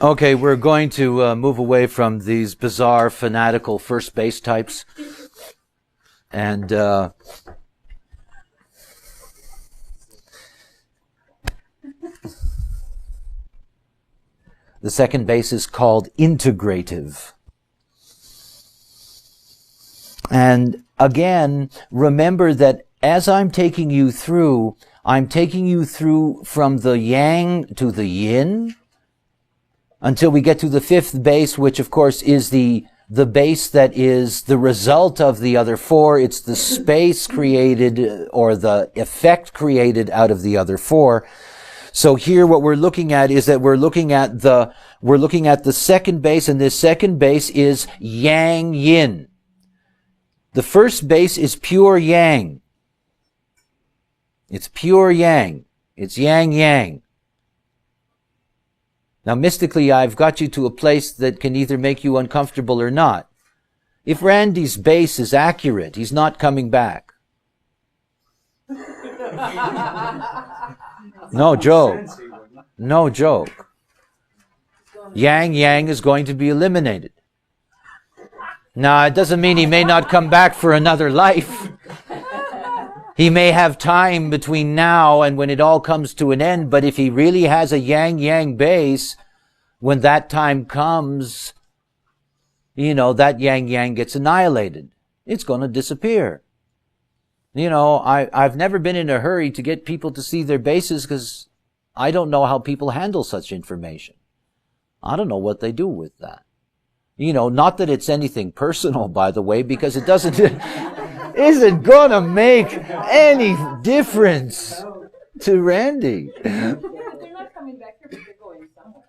Okay, we're going to move away from these bizarre, fanatical first base types. And the second base is called integrative. And again, remember that as I'm taking you through from the yang to the yin until we get to the fifth base, which of course is the base that is the result of the other four. It's the space created or the effect created out of the other four. So here what we're looking at is that we're looking at the second base, and this second base is yang yin. The first base is pure yang. It's pure yang. It's yang yang. Now mystically, I've got you to a place that can either make you uncomfortable or not. If Randy's base is accurate, he's not coming back. No joke. No joke. Yang yang is going to be eliminated. Now, it doesn't mean he may not come back for another life. He may have time between now and when it all comes to an end, but if he really has a yang-yang base, when that time comes, that yang-yang gets annihilated. It's going to disappear. I've never been in a hurry to get people to see their bases because I don't know how people handle such information. I don't know what they do with that. Not that it's anything personal, by the way, because it isn't gonna make any difference to Randy. They're not coming back here, but they're going somewhere.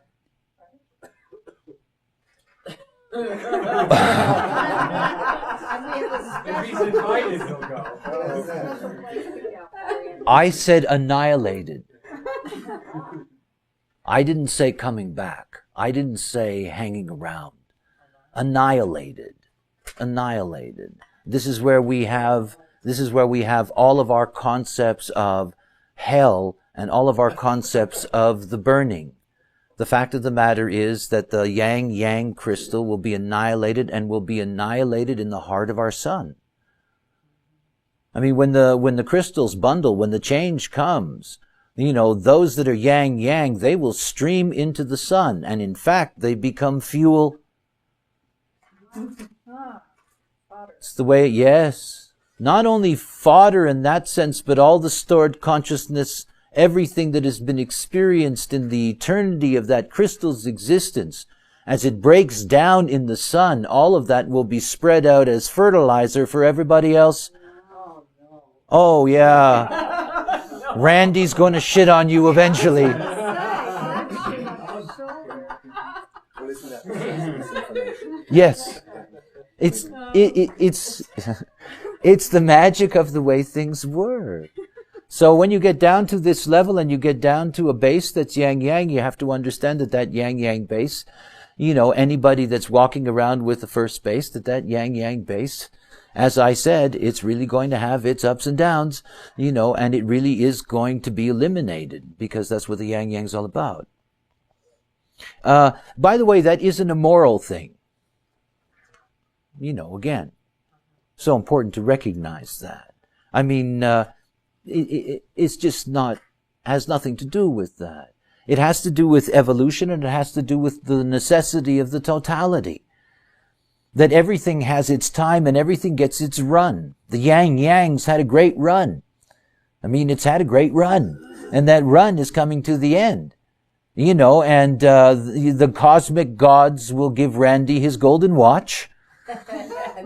If he's invited, he'll go. I said annihilated. I didn't say coming back. I didn't say hanging around. Annihilated. This is where we have all of our concepts of hell and all of our concepts of the burning. The fact of the matter is that the yang-yang crystal will be annihilated and will be annihilated in the heart of our sun. I mean, when the crystals bundle, when the change comes, those that are yang-yang, they will stream into the sun, and in fact, they become fuel. It's the way, yes. Not only fodder in that sense, but all the stored consciousness, everything that has been experienced in the eternity of that crystal's existence, as it breaks down in the sun, all of that will be spread out as fertilizer for everybody else. Oh, yeah. Randy's going to shit on you eventually. Yes. It's the magic of the way things work. So when you get down to this level and you get down to a base that's yang-yang, you have to understand that yang-yang base, anybody that's walking around with the first base, that yang-yang base, as I said, it's really going to have its ups and downs, and it really is going to be eliminated because that's what the yang-yang's all about. By the way, that isn't a moral thing. Again, so important to recognize that. I mean, it's just has nothing to do with that. It has to do with evolution, and it has to do with the necessity of the totality. That everything has its time and everything gets its run. The yang-yang's had a great run. I mean, it's had a great run. And that run is coming to the end. And the cosmic gods will give Randy his golden watch.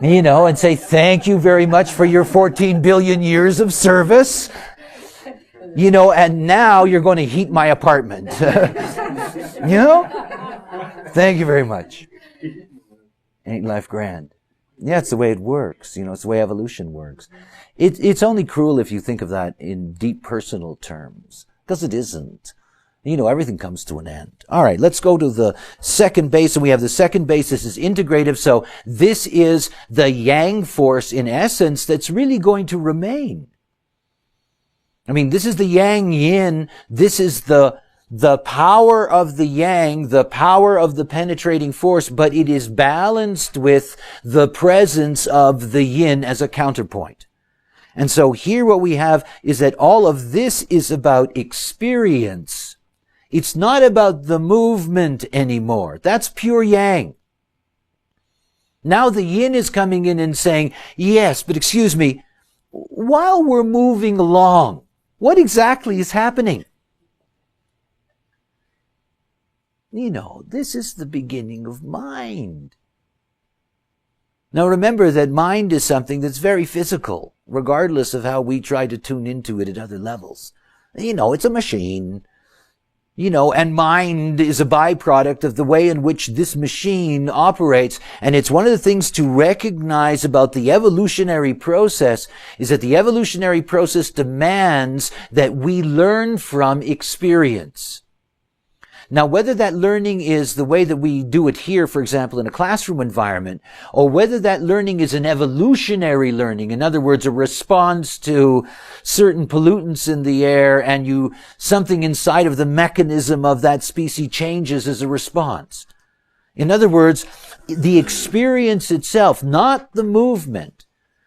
And say, thank you very much for your 14 billion years of service. And now you're going to heat my apartment. Thank you very much. Ain't life grand? Yeah, it's the way it works. It's the way evolution works. It's only cruel if you think of that in deep personal terms, because it isn't. Everything comes to an end. All right, let's go to the second base, and we have the second base. This is integrative, so this is the yang force in essence that's really going to remain. I mean, this is the yang yin. This is the the power of the yang, the power of the penetrating force, but it is balanced with the presence of the yin as a counterpoint. And so here what we have is that all of this is about experience. It's not about the movement anymore. That's pure yang. Now the yin is coming in and saying, yes, but excuse me, while we're moving along, what exactly is happening? You know, this is the beginning of mind. Now remember that mind is something that's very physical, regardless of how we try to tune into it at other levels. You know, it's a machine. You know, and mind is a byproduct of the way in which this machine operates. And it's one of the things to recognize about the evolutionary process is that the evolutionary process demands that we learn from experience. Now, whether that learning is the way that we do it here, for example, in a classroom environment, or whether that learning is an evolutionary learning, in other words, a response to certain pollutants in the air and something inside of the mechanism of that species changes as a response. In other words, the experience itself, not the movement,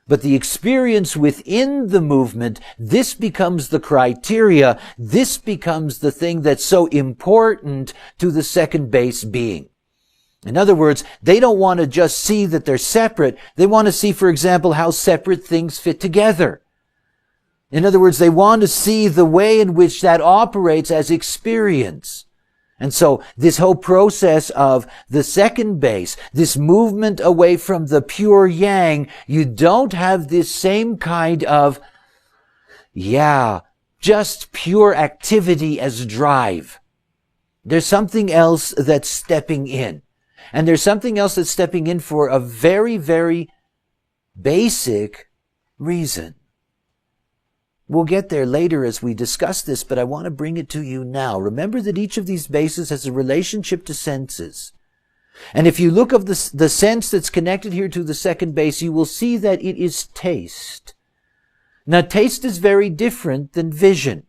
but the experience within the movement, this becomes the criteria. This becomes the thing that's so important to the second base being. In other words, they don't want to just see that they're separate. They want to see, for example, how separate things fit together. In other words, they want to see the way in which that operates as experience. And so this whole process of the second base, this movement away from the pure yang, you don't have this same kind of, just pure activity as drive. There's something else that's stepping in. And there's something else that's stepping in for a very, very basic reason. We'll get there later as we discuss this, but I want to bring it to you now. Remember that each of these bases has a relationship to senses. And if you look at the sense that's connected here to the second base, you will see that it is taste. Now, taste is very different than vision.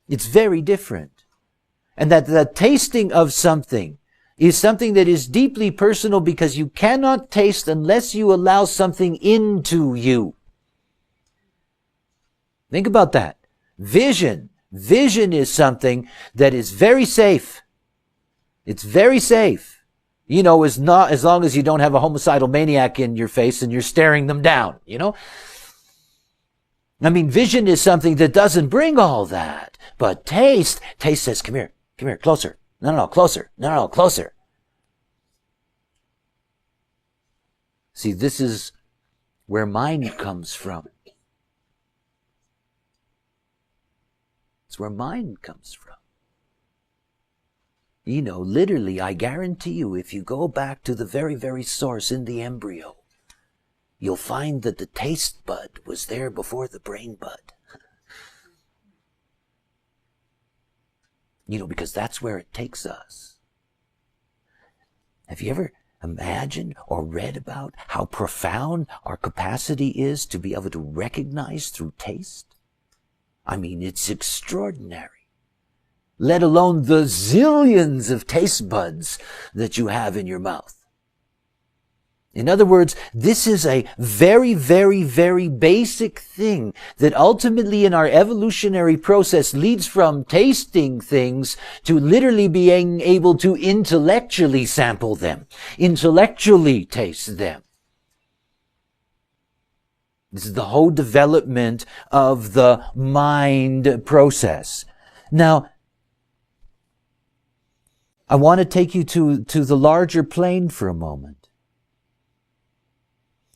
It's very different. And that the tasting of something is something that is deeply personal because you cannot taste unless you allow something into you. Think about that. Vision is something that is very safe. It's very safe. You know, as long as you don't have a homicidal maniac in your face and you're staring them down, you know? I mean, vision is something that doesn't bring all that. But taste says, come here, closer. No, closer. No, closer. See, this is where mind comes from. It's where mind comes from. You know, literally, I guarantee you, if you go back to the very, very source in the embryo, you'll find that the taste bud was there before the brain bud. You know, because that's where it takes us. Have you ever imagined or read about how profound our capacity is to be able to recognize through taste? I mean, it's extraordinary. Let alone the zillions of taste buds that you have in your mouth. In other words, this is a very, very, very basic thing that ultimately in our evolutionary process leads from tasting things to literally being able to intellectually sample them, intellectually taste them. This is the whole development of the mind process. Now, I want to take you to the larger plane for a moment.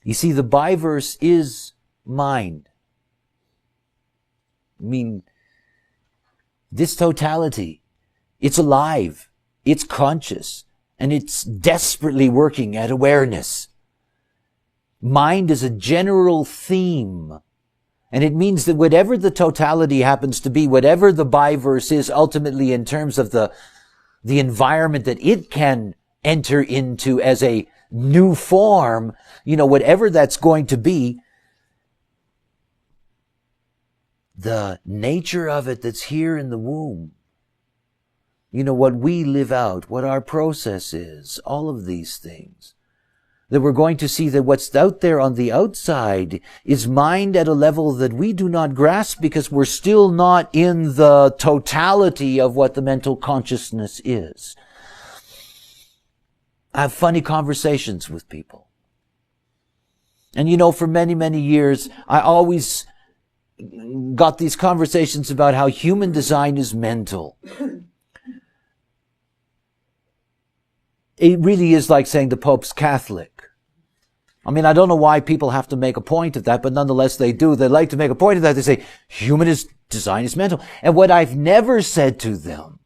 You see, the biverse is mind. I mean, this totality, it's alive, it's conscious, and it's desperately working at awareness. Mind is a general theme, and it means that whatever the totality happens to be, whatever the biverse is ultimately in terms of the environment that it can enter into as a new form, you know, whatever that's going to be, the nature of it that's here in the womb what we live out, what our process is, all of these things. That we're going to see that what's out there on the outside is mind at a level that we do not grasp because we're still not in the totality of what the mental consciousness is. I have funny conversations with people. And for many, many years, I always got these conversations about how human design is mental. It really is like saying the Pope's Catholic. I mean, I don't know why people have to make a point of that, but nonetheless they do. They like to make a point of that. They say, design is mental. And what I've never said to them,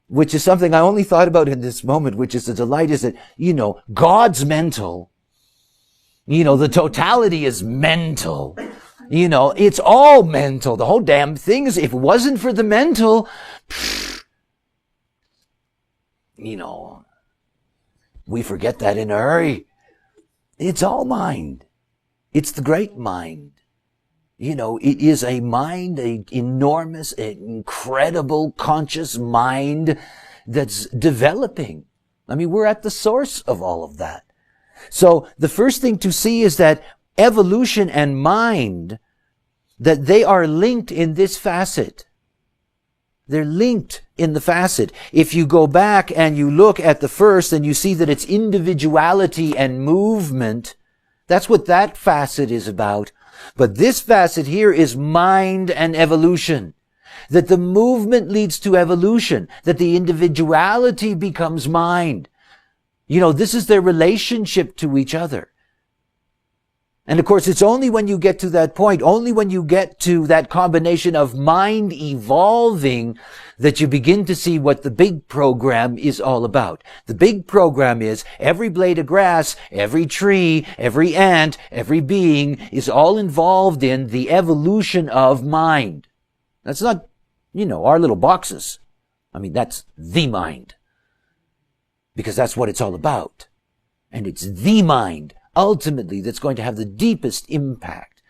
which is something I only thought about in this moment, which is a delight, is that, God's mental. The totality is mental. It's all mental. The whole damn thing is, if it wasn't for the mental, we forget that in a hurry. It's all mind. It's the great mind. It is a mind, an enormous, incredible, conscious mind that's developing. I mean, we're at the source of all of that. So the first thing to see is that evolution and mind, that they are linked in this facet. They're linked in the facet. If you go back and you look at the first and you see that it's individuality and movement, that's what that facet is about. But this facet here is mind and evolution. That the movement leads to evolution. That the individuality becomes mind. This is their relationship to each other. And of course, it's only when you get to that point, only when you get to that combination of mind evolving, that you begin to see what the big program is all about. The big program is every blade of grass, every tree, every ant, every being is all involved in the evolution of mind. That's not, our little boxes. I mean, that's the mind. Because that's what it's all about. And it's the mind, ultimately, that's going to have the deepest impact.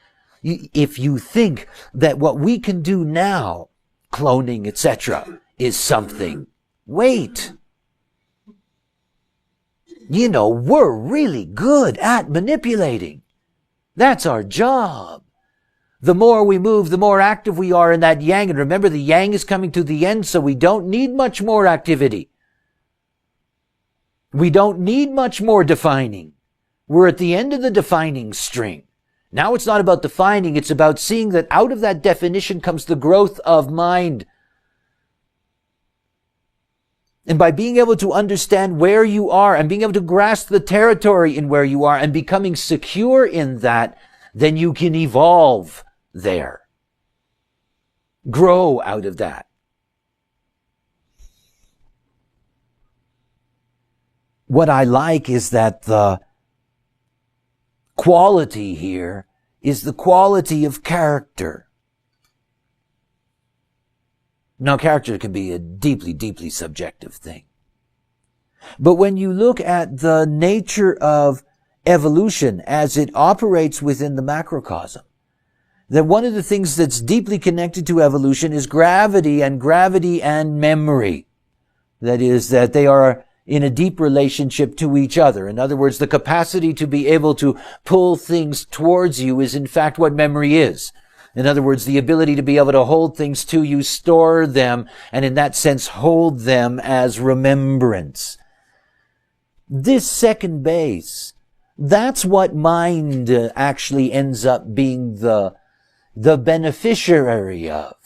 If you think that what we can do now, cloning, etc., is something, wait. We're really good at manipulating. That's our job. The more we move, the more active we are in that yang. And remember, the yang is coming to the end, so we don't need much more activity. We don't need much more defining. We're at the end of the defining string. Now it's not about defining, it's about seeing that out of that definition comes the growth of mind. And by being able to understand where you are and being able to grasp the territory in where you are and becoming secure in that, then you can evolve there. Grow out of that. What I like is that the quality here is the quality of character. Now, character can be a deeply, deeply subjective thing. But when you look at the nature of evolution as it operates within the macrocosm, that one of the things that's deeply connected to evolution is gravity and memory. That is, that they are in a deep relationship to each other. In other words, the capacity to be able to pull things towards you is in fact what memory is. In other words, the ability to be able to hold things to you, store them, and in that sense hold them as remembrance. This second base, that's what mind actually ends up being the beneficiary of.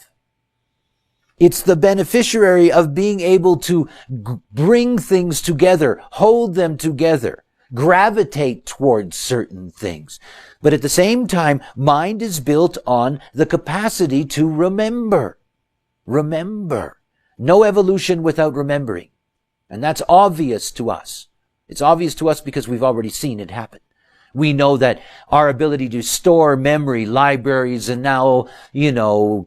It's the beneficiary of being able to bring things together, hold them together, gravitate towards certain things. But at the same time, mind is built on the capacity to remember. Remember. No evolution without remembering. And that's obvious to us. It's obvious to us because we've already seen it happen. We know that our ability to store memory, libraries, and now,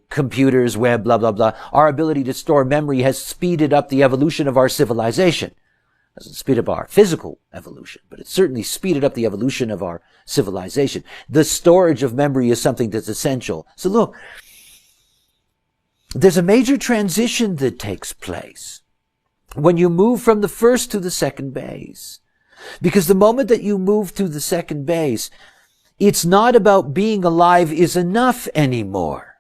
computers, web, blah, blah, blah, our ability to store memory has speeded up the evolution of our civilization. It doesn't speed up our physical evolution, but it certainly speeded up the evolution of our civilization. The storage of memory is something that's essential. So look, there's a major transition that takes place when you move from the first to the second base. Because the moment that you move to the second base, it's not about being alive is enough anymore.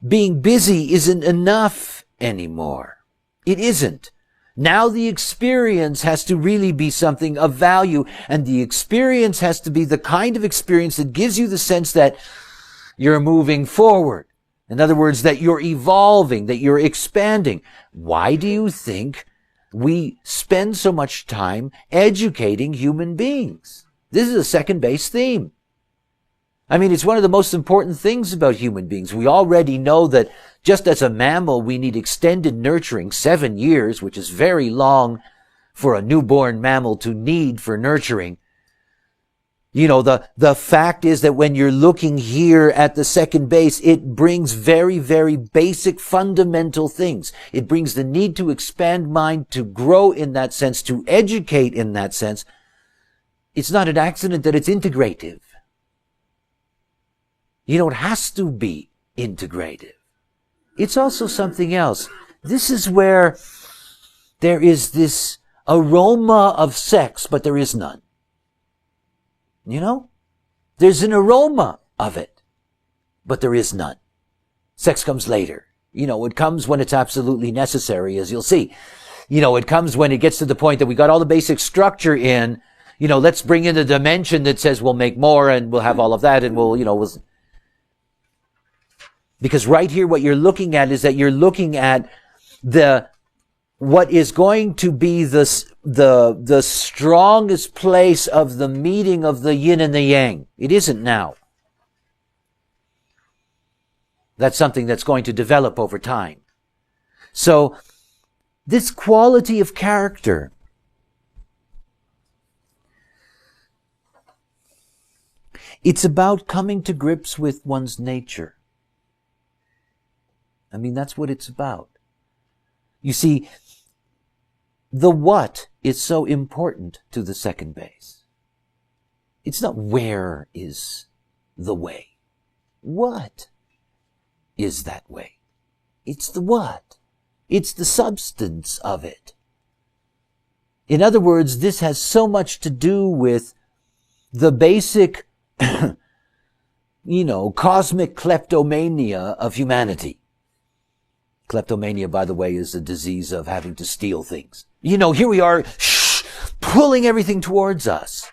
Being busy isn't enough anymore. It isn't. Now the experience has to really be something of value, and the experience has to be the kind of experience that gives you the sense that you're moving forward. In other words, that you're evolving, that you're expanding. Why do you think we spend so much time educating human beings? This is a second base theme. I mean, it's one of the most important things about human beings. We already know that just as a mammal, we need extended nurturing, 7 years, which is very long for a newborn mammal to need for nurturing. You know, the fact is that when you're looking here at the second base, it brings very, very basic fundamental things. It brings the need to expand mind, to grow in that sense, to educate in that sense. It's not an accident that it's integrative. You know, it has to be integrative. It's also something else. This is where there is this aroma of sex, but there is none. You know? There's an aroma of it, but there is none. Sex comes later. You know, it comes when it's absolutely necessary, as you'll see. You know, it comes when it gets to the point that we got all the basic structure in. You know, let's bring in a dimension that says we'll make more and we'll have all of that and we'll. Because right here, what you're looking at is that you're looking at what is going to be the strongest place of the meeting of the yin and the yang. It isn't now. That's something that's going to develop over time. So, this quality of character, it's about coming to grips with one's nature. I mean, that's what it's about. You see, the what is so important to the second base. It's not where is the way. What is that way? It's the what. It's the substance of it. In other words, this has so much to do with the basic, cosmic kleptomania of humanity. Kleptomania, by the way, is a disease of having to steal things. You know, here we are, pulling everything towards us,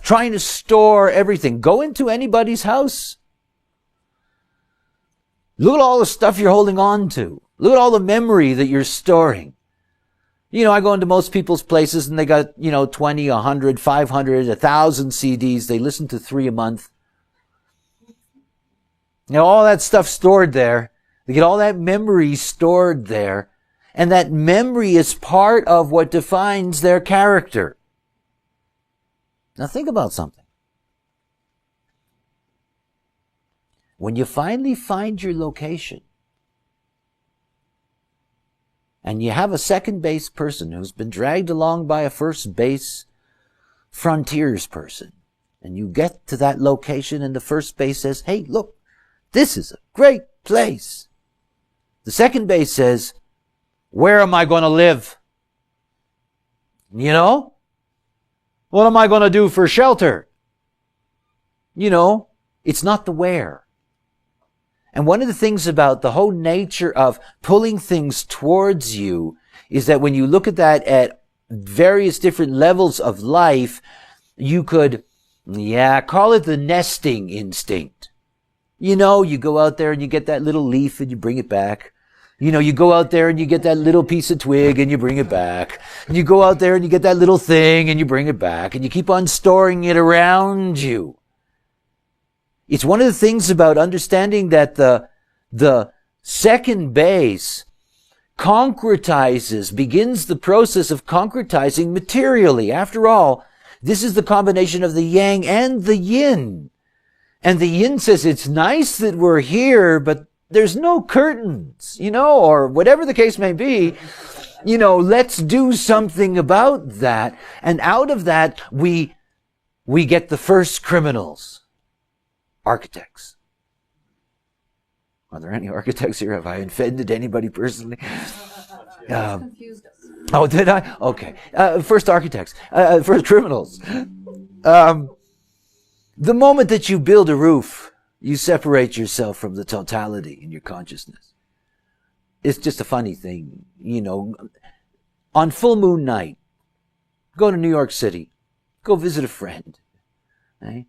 trying to store everything. Go into anybody's house. Look at all the stuff you're holding on to. Look at all the memory that you're storing. You know, I go into most people's places and they got, 20, 100, 500, 1,000 CDs. They listen to 3 a month. You know, all that stuff stored there. They get all that memory stored there. And that memory is part of what defines their character. Now think about something. When you finally find your location, and you have a second base person who's been dragged along by a first base frontiers person, and you get to that location and the first base says, hey, look, this is a great place. The second base says, where am I going to live? You know? What am I going to do for shelter? You know, it's not the where. And one of the things about the whole nature of pulling things towards you is that when you look at that at various different levels of life, you could, call it the nesting instinct. You know, you go out there and you get that little leaf and you bring it back. You know, you go out there and you get that little piece of twig and you bring it back. And you go out there and you get that little thing and you bring it back. And you keep on storing it around you. It's one of the things about understanding that the second base begins the process of concretizing materially. After all, this is the combination of the yang and the yin. And the yin says, it's nice that we're here, but there's no curtains, or whatever the case may be. Let's do something about that. And out of that, we get the first criminals, architects. Are there any architects here? Have I offended anybody personally? Confused us. Oh, did I? Okay. First architects. First criminals. The moment that you build a roof, you separate yourself from the totality in your consciousness. It's just a funny thing, you know. On full moon night, go to New York City. Go visit a friend. Right?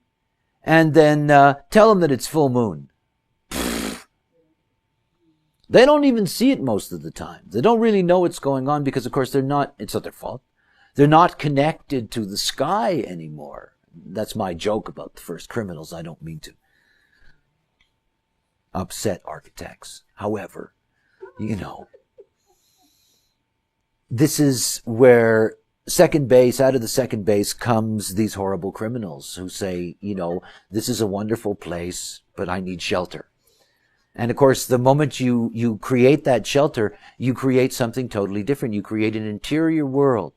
And then tell them that it's full moon. They don't even see it most of the time. They don't really know what's going on because, of course, it's not their fault. They're not connected to the sky anymore. That's my joke about the first criminals. I don't mean to upset architects. However, you know, this is where out of the second base comes these horrible criminals who say, you know, this is a wonderful place, but I need shelter. And of course, the moment you create that shelter, you create something totally different. You create an interior world.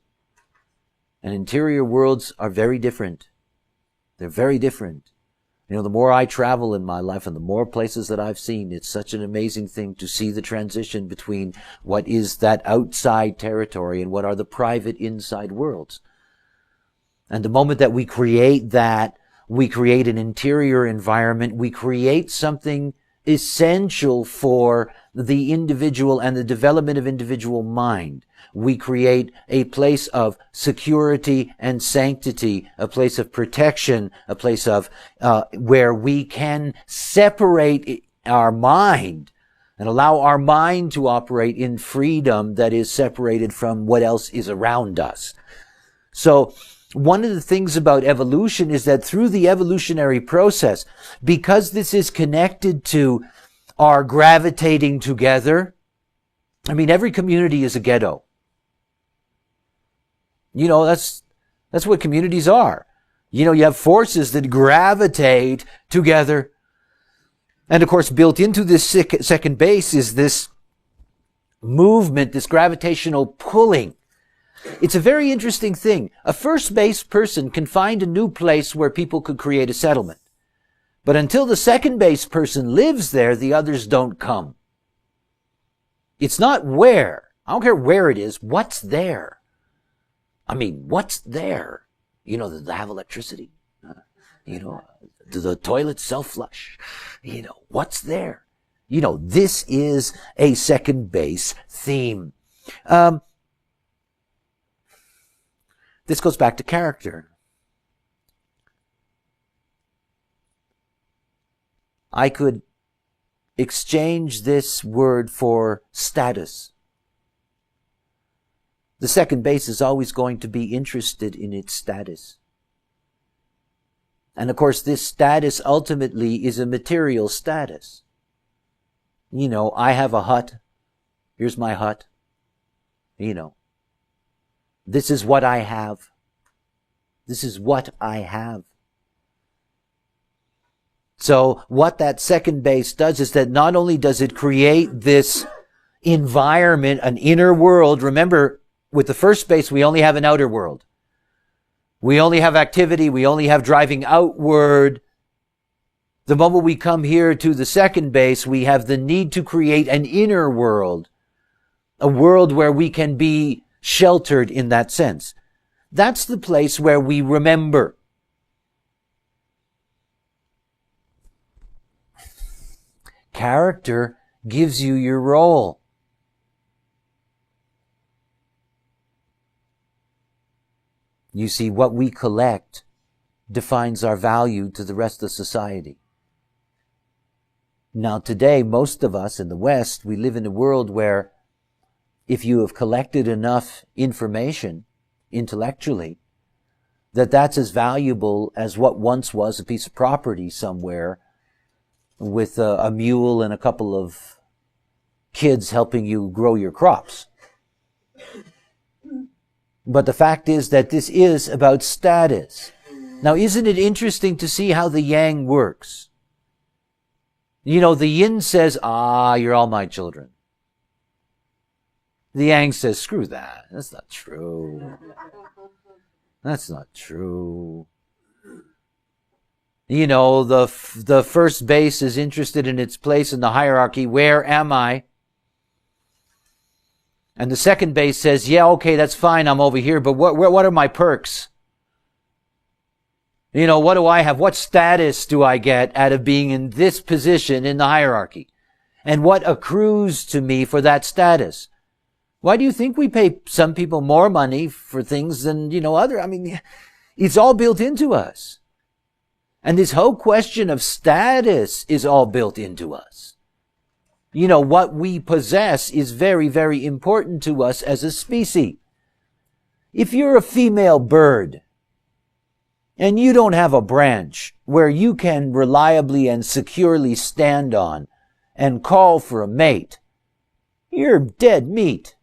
And interior worlds are very different. They're very different. You know, the more I travel in my life and the more places that I've seen, it's such an amazing thing to see the transition between what is that outside territory and what are the private inside worlds. And the moment that we create that, we create an interior environment, we create something essential for the individual and the development of individual mind. We create a place of security and sanctity, a place of protection, a place of where we can separate our mind and allow our mind to operate in freedom that is separated from what else is around us. So one of the things about evolution is that through the evolutionary process, because this is connected to our gravitating together, I mean, every community is a ghetto. You know, that's what communities are. You know, you have forces that gravitate together. And of course, built into this second base is this movement, this gravitational pulling. It's a very interesting thing. A first base person can find a new place where people could create a settlement. But until the second base person lives there, the others don't come. It's not where. I don't care where it is. What's there? I mean, what's there? You know, does it have electricity? You know, do the toilets self-flush? You know, what's there? You know, this is a second base theme. This goes back to character. I could exchange this word for status. The second base is always going to be interested in its status. And of course, this status ultimately is a material status. You know, I have a hut. Here's my hut. You know, this is what I have. This is what I have. So what that second base does is that not only does it create this environment, an inner world. Remember, with the first base, we only have an outer world. We only have activity. We only have driving outward. The moment we come here to the second base, we have the need to create an inner world, a world where we can be sheltered in that sense. That's the place where we remember. Character gives you your role. You see, what we collect defines our value to the rest of society. Now today, most of us in the West, we live in a world where if you have collected enough information intellectually, that's as valuable as what once was a piece of property somewhere with a mule and a couple of kids helping you grow your crops. But the fact is that this is about status. Now, isn't it interesting to see how the yang works? You know, the yin says, you're all my children. The yang says, screw that. That's not true. That's not true. The first base is interested in its place in the hierarchy. Where am I? And the second base says, yeah, okay, that's fine, I'm over here, but what are my perks? What do I have? What status do I get out of being in this position in the hierarchy? And what accrues to me for that status? Why do you think we pay some people more money for things than, other? It's all built into us. And this whole question of status is all built into us. What we possess is very, very important to us as a species. If you're a female bird and you don't have a branch where you can reliably and securely stand on and call for a mate, you're dead meat.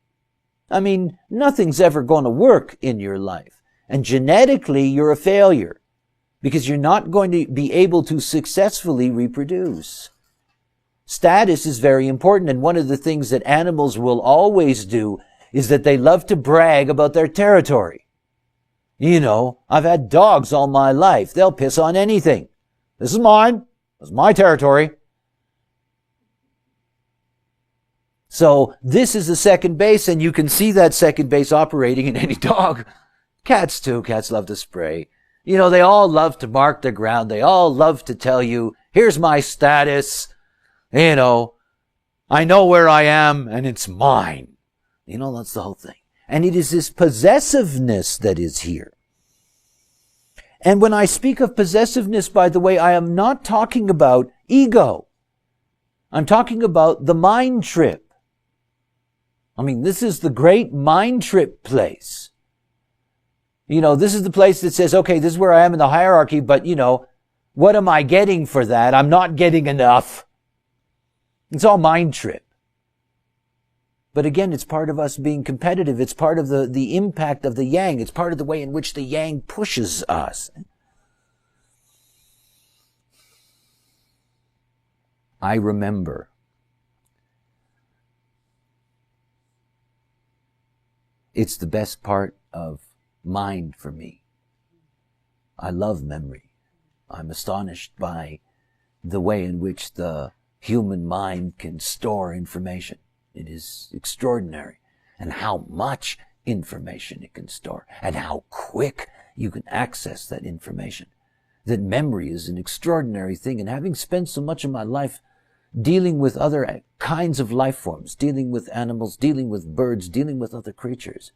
Nothing's ever going to work in your life. And genetically, you're a failure because you're not going to be able to successfully reproduce. Status is very important, and one of the things that animals will always do is that they love to brag about their territory. I've had dogs all my life. They'll piss on anything. This is mine. This is my territory. So this is the second base, and you can see that second base operating in any dog. Cats too. Cats love to spray. They all love to mark their ground. They all love to tell you, here's my status. I know where I am and it's mine. That's the whole thing. And it is this possessiveness that is here. And when I speak of possessiveness, by the way, I am not talking about ego. I'm talking about the mind trip. This is the great mind trip place. This is the place that says, okay, this is where I am in the hierarchy, but what am I getting for that? I'm not getting enough. It's all mind trip. But again, it's part of us being competitive. It's part of the impact of the yang. It's part of the way in which the yang pushes us. I remember it's the best part of mind for me. I love memory. I'm astonished by the way in which the human mind can store information. It is extraordinary. And how much information it can store. And how quick you can access that information. That memory is an extraordinary thing. And having spent so much of my life dealing with other kinds of life forms, dealing with animals, dealing with birds, dealing with other creatures,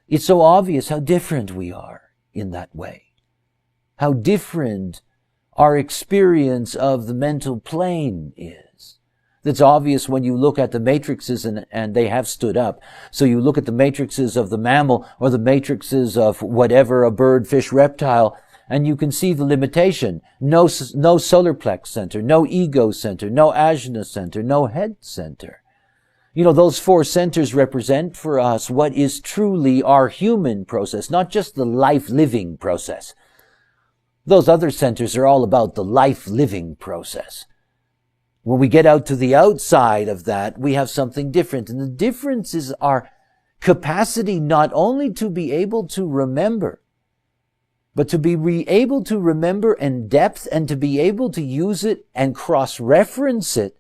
it's so obvious how different we are in that way. How different our experience of the mental plane is. That's obvious when you look at the matrices, and they have stood up. So you look at the matrices of the mammal or the matrices of whatever, a bird, fish, reptile, and you can see the limitation. No solar plex center, no ego center, no ajna center, no head center. Those four centers represent for us what is truly our human process, not just the life-living process. Those other centers are all about the life-living process. When we get out to the outside of that, we have something different. And the difference is our capacity not only to be able to remember, but to be able to remember in depth and to be able to use it and cross-reference it.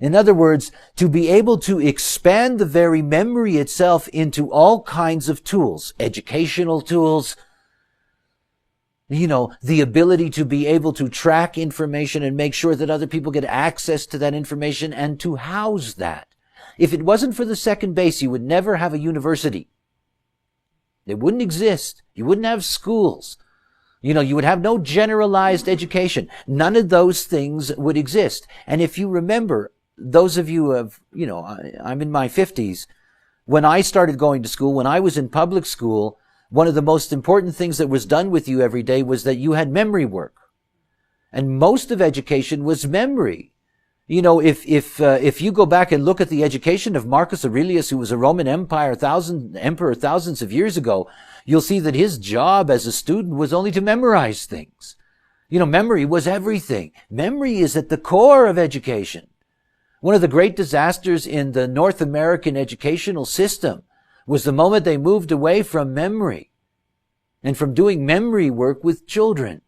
In other words, to be able to expand the very memory itself into all kinds of tools, educational tools, the ability to be able to track information and make sure that other people get access to that information and to house that. If it wasn't for the second base, you would never have a university. It wouldn't exist. You wouldn't have schools. You would have no generalized education. None of those things would exist. And if you remember, those of you have, I'm in my 50s. When I started going to school, when I was in public school, one of the most important things that was done with you every day was that you had memory work. And most of education was memory. If you go back and look at the education of Marcus Aurelius, who was a Roman emperor thousands of years ago, you'll see that his job as a student was only to memorize things. Memory was everything. Memory is at the core of education. One of the great disasters in the North American educational system was the moment they moved away from memory and from doing memory work with children.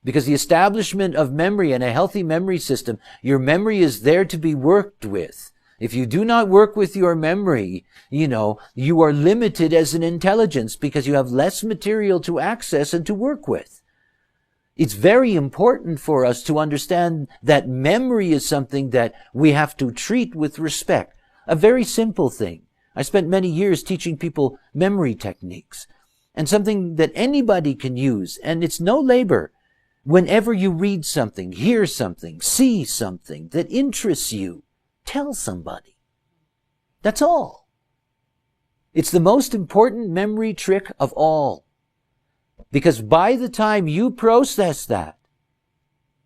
Because the establishment of memory and a healthy memory system, your memory is there to be worked with. If you do not work with your memory, you are limited as an intelligence because you have less material to access and to work with. It's very important for us to understand that memory is something that we have to treat with respect. A very simple thing. I spent many years teaching people memory techniques, and something that anybody can use, and it's no labor. Whenever you read something, hear something, see something that interests you, tell somebody. That's all. It's the most important memory trick of all. Because by the time you process that,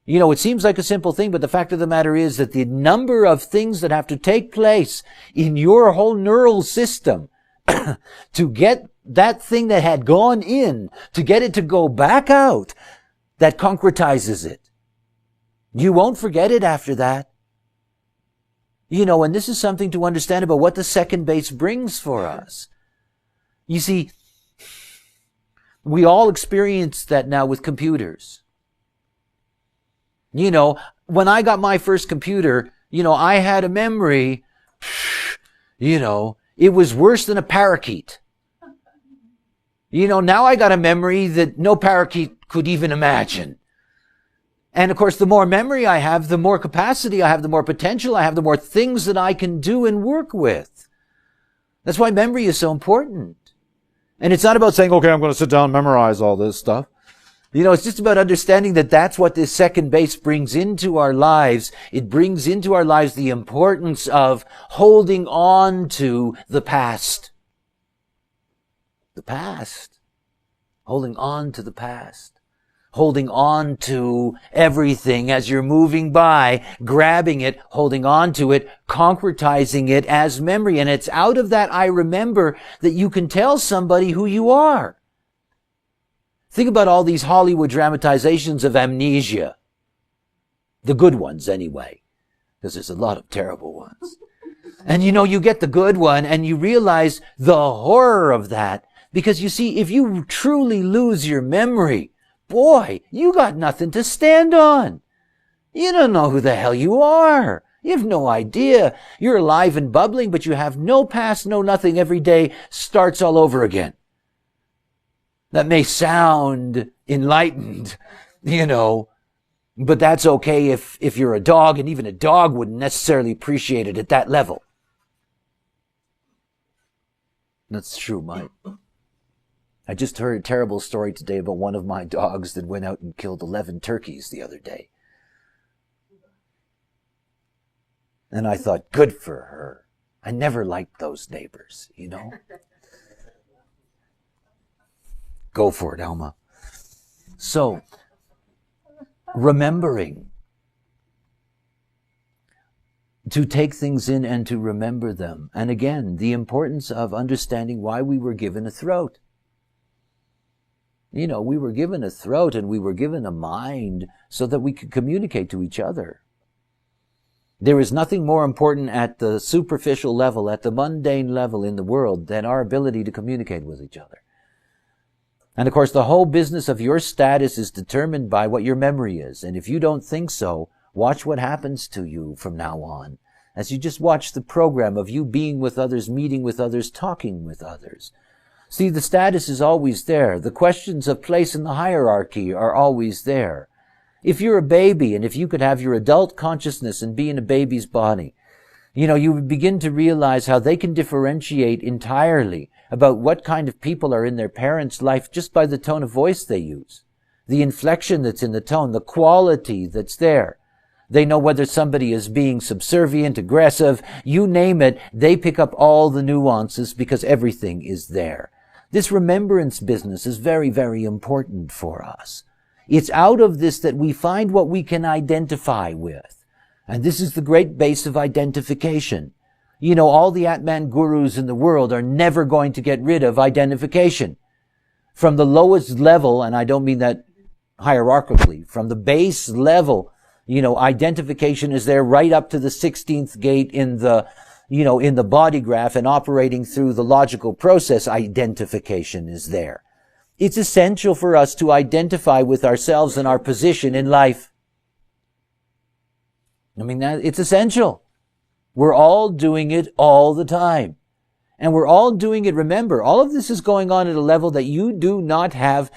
it seems like a simple thing, but the fact of the matter is that the number of things that have to take place in your whole neural system to get that thing that had gone in, to get it to go back out, that concretizes it. You won't forget it after that. And this is something to understand about what the second base brings for us. You see, we all experience that now with computers. When I got my first computer, I had a memory, it was worse than a parakeet. Now I got a memory that no parakeet could even imagine. And of course, the more memory I have, the more capacity I have, the more potential I have, the more things that I can do and work with. That's why memory is so important. And it's not about saying, okay, I'm going to sit down and memorize all this stuff. It's just about understanding that that's what this second base brings into our lives. It brings into our lives the importance of holding on to the past. The past. Holding on to the past. Holding on to everything as you're moving by, grabbing it, holding on to it, concretizing it as memory. And it's out of that I remember that you can tell somebody who you are. Think about all these Hollywood dramatizations of amnesia. The good ones anyway, because there's a lot of terrible ones. And you get the good one and you realize the horror of that. Because you see, if you truly lose your memory, boy, you got nothing to stand on. You don't know who the hell you are. You have no idea. You're alive and bubbling, but you have no past, no nothing. Every day starts all over again. That may sound enlightened, but that's okay if you're a dog, and even a dog wouldn't necessarily appreciate it at that level. That's true, Mike. I just heard a terrible story today about one of my dogs that went out and killed 11 turkeys the other day. And I thought, good for her. I never liked those neighbors, Go for it, Alma. So, remembering. To take things in and to remember them. And again, the importance of understanding why we were given a throat. We were given a throat and we were given a mind so that we could communicate to each other. There is nothing more important at the superficial level, at the mundane level in the world, than our ability to communicate with each other. And of course, the whole business of your status is determined by what your memory is. And if you don't think so, watch what happens to you from now on. As you just watch the program of you being with others, meeting with others, talking with others. See, the status is always there. The questions of place in the hierarchy are always there. If you're a baby, and if you could have your adult consciousness and be in a baby's body, you would begin to realize how they can differentiate entirely about what kind of people are in their parents' life just by the tone of voice they use, the inflection that's in the tone, the quality that's there. They know whether somebody is being subservient, aggressive, you name it, they pick up all the nuances because everything is there. This remembrance business is very, very important for us. It's out of this that we find what we can identify with. And this is the great base of identification. All the Atman gurus in the world are never going to get rid of identification. From the lowest level, and I don't mean that hierarchically, from the base level, identification is there right up to the 16th gate in the body graph, and operating through the logical process, identification is there. It's essential for us to identify with ourselves and our position in life. I mean, it's essential. We're all doing it all the time. And we're all doing it, remember, all of this is going on at a level that you do not have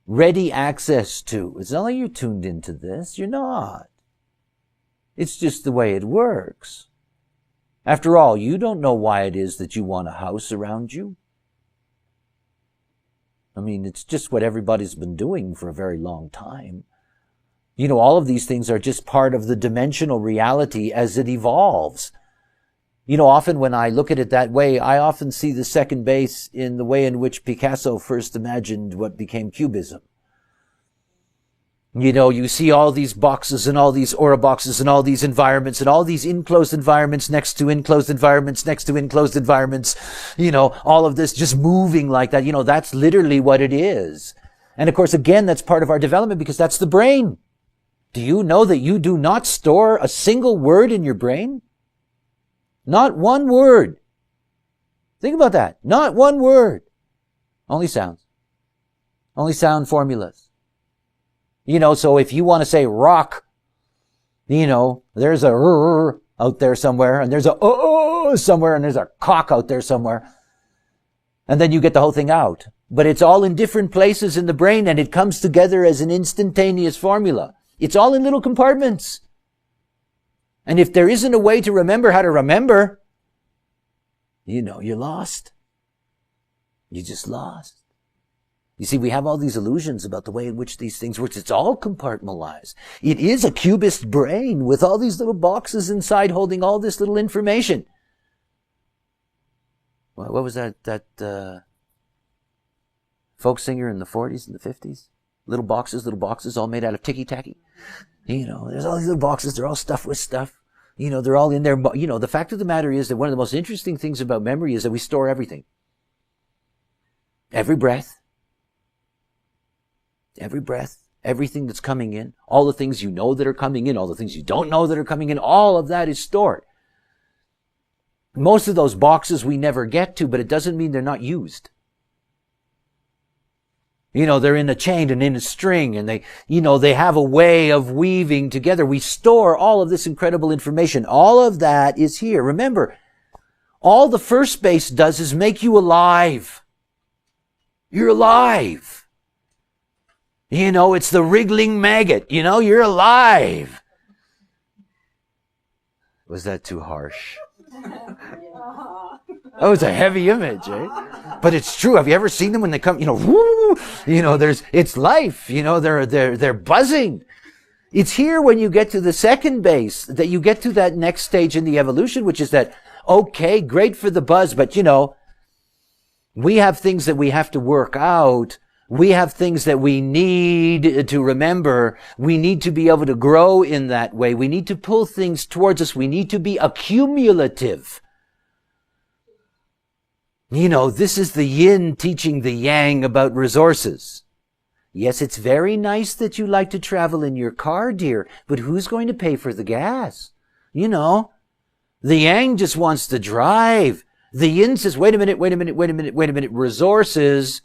ready access to. It's not like you're tuned into this. You're not. It's just the way it works. After all, you don't know why it is that you want a house around you. I mean, it's just what everybody's been doing for a very long time. You know, all of these things are just part of the dimensional reality as it evolves. You know, often when I look at it that way, I often see the second base in the way in which Picasso first imagined what became Cubism. You know, you see all these boxes and all these aura boxes and all these environments and all these enclosed environments next to enclosed environments next to enclosed environments. You know, all of this just moving like that. You know, that's literally what it is. And of course, again, that's part of our development because that's the brain. Do you know that you do not store a single word in your brain? Not one word. Think about that. Not one word. Only sounds. Only sound formulas. You know, so if you want to say rock, you know, there's a r out there somewhere, and there's a somewhere, and there's a cock out there somewhere. And then you get the whole thing out. But it's all in different places in the brain, and it comes together as an instantaneous formula. It's all in little compartments. And if there isn't a way to remember how to remember, you know, you're lost. You're just lost. You see, we have all these illusions about the way in which these things work. It's all compartmentalized. It is a cubist brain with all these little boxes inside holding all this little information. What was that folk singer in the 40s and the 50s? Little boxes, all made out of ticky-tacky. You know, there's all these little boxes. They're all stuffed with stuff. You know, they're all in there. You know, the fact of the matter is that one of the most interesting things about memory is that we store everything. Every breath, everything that's coming in, all the things you know that are coming in, all the things you don't know that are coming in, all of that is stored. Most of those boxes we never get to, but it doesn't mean they're not used. You know, they're in a chain and in a string, and they have a way of weaving together. We store all of this incredible information. All of that is here. Remember, all the first base does is make you alive. You're alive. You know, it's the wriggling maggot. You know, you're alive. Was that too harsh? Oh, it's a heavy image, eh? But it's true. Have you ever seen them when they come, you know, woo, you know, it's life, you know, they're buzzing. It's here when you get to the second base that you get to that next stage in the evolution, which is that, okay, great for the buzz, but you know, we have things that we have to work out. We have things that we need to remember. We need to be able to grow in that way. We need to pull things towards us. We need to be accumulative. You know, this is the yin teaching the yang about resources. Yes, it's very nice that you like to travel in your car, dear, but who's going to pay for the gas? You know, the yang just wants to drive. The yin says, wait a minute, resources.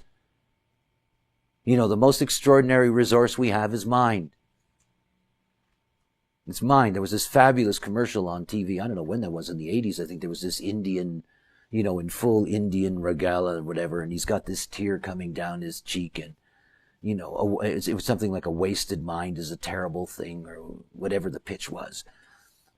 You know, the most extraordinary resource we have is mind. It's mind. There was this fabulous commercial on TV. I don't know when that was, in the 80s. I think there was this Indian, you know, in full Indian regala or whatever, and he's got this tear coming down his cheek, and, you know, it was something like a wasted mind is a terrible thing, or whatever the pitch was.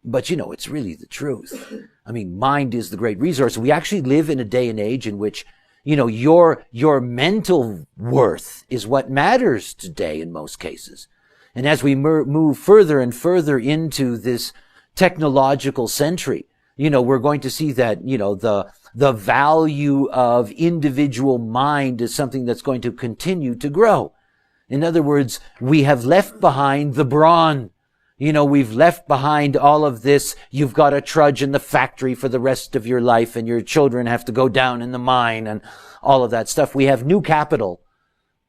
But, you know, it's really the truth. I mean, mind is the great resource. We actually live in a day and age in which, you know, your mental worth is what matters today in most cases. And as we move further and further into this technological century, you know, we're going to see that, you know, the value of individual mind is something that's going to continue to grow. In other words, we have left behind the brawn. You know, we've left behind all of this. You've got to trudge in the factory for the rest of your life, and your children have to go down in the mine and all of that stuff. We have new capital.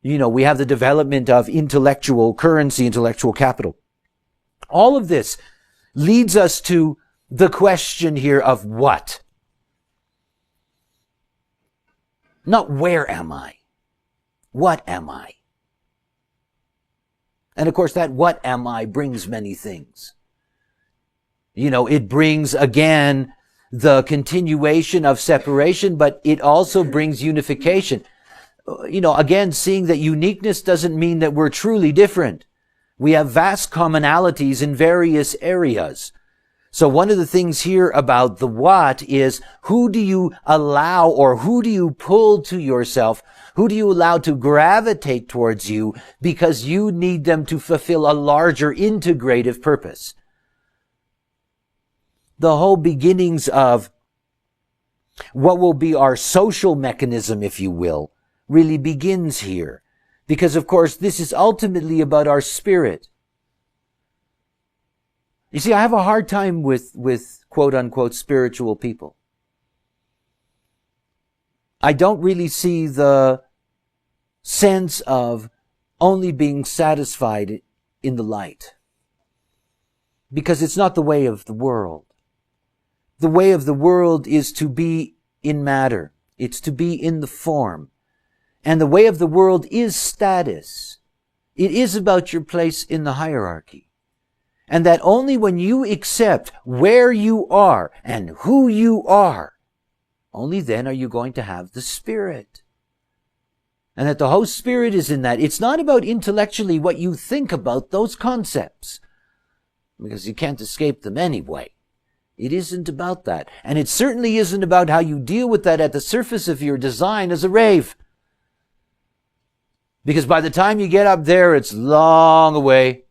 You know, we have the development of intellectual currency, intellectual capital. All of this leads us to the question here of what? Not where am I? What am I? And of course, that what am I brings many things. It brings, again, the continuation of separation, but it also brings unification. Again, seeing that uniqueness doesn't mean that we're truly different. We have vast commonalities in various areas. So one of the things here about the what is, who do you allow, or who do you pull to yourself? Who do you allow to gravitate towards you because you need them to fulfill a larger integrative purpose? The whole beginnings of what will be our social mechanism, if you will, really begins here. Because, of course, this is ultimately about our spirit. You see, I have a hard time with quote-unquote spiritual people. I don't really see the sense of only being satisfied in the light. Because it's not the way of the world. The way of the world is to be in matter. It's to be in the form. And the way of the world is status. It is about your place in the hierarchy. And that only when you accept where you are and who you are, only then are you going to have the Spirit. And that the Holy Spirit is in that. It's not about intellectually what you think about those concepts, because you can't escape them anyway. It isn't about that. And it certainly isn't about how you deal with that at the surface of your design as a rave. Because by the time you get up there, it's long away.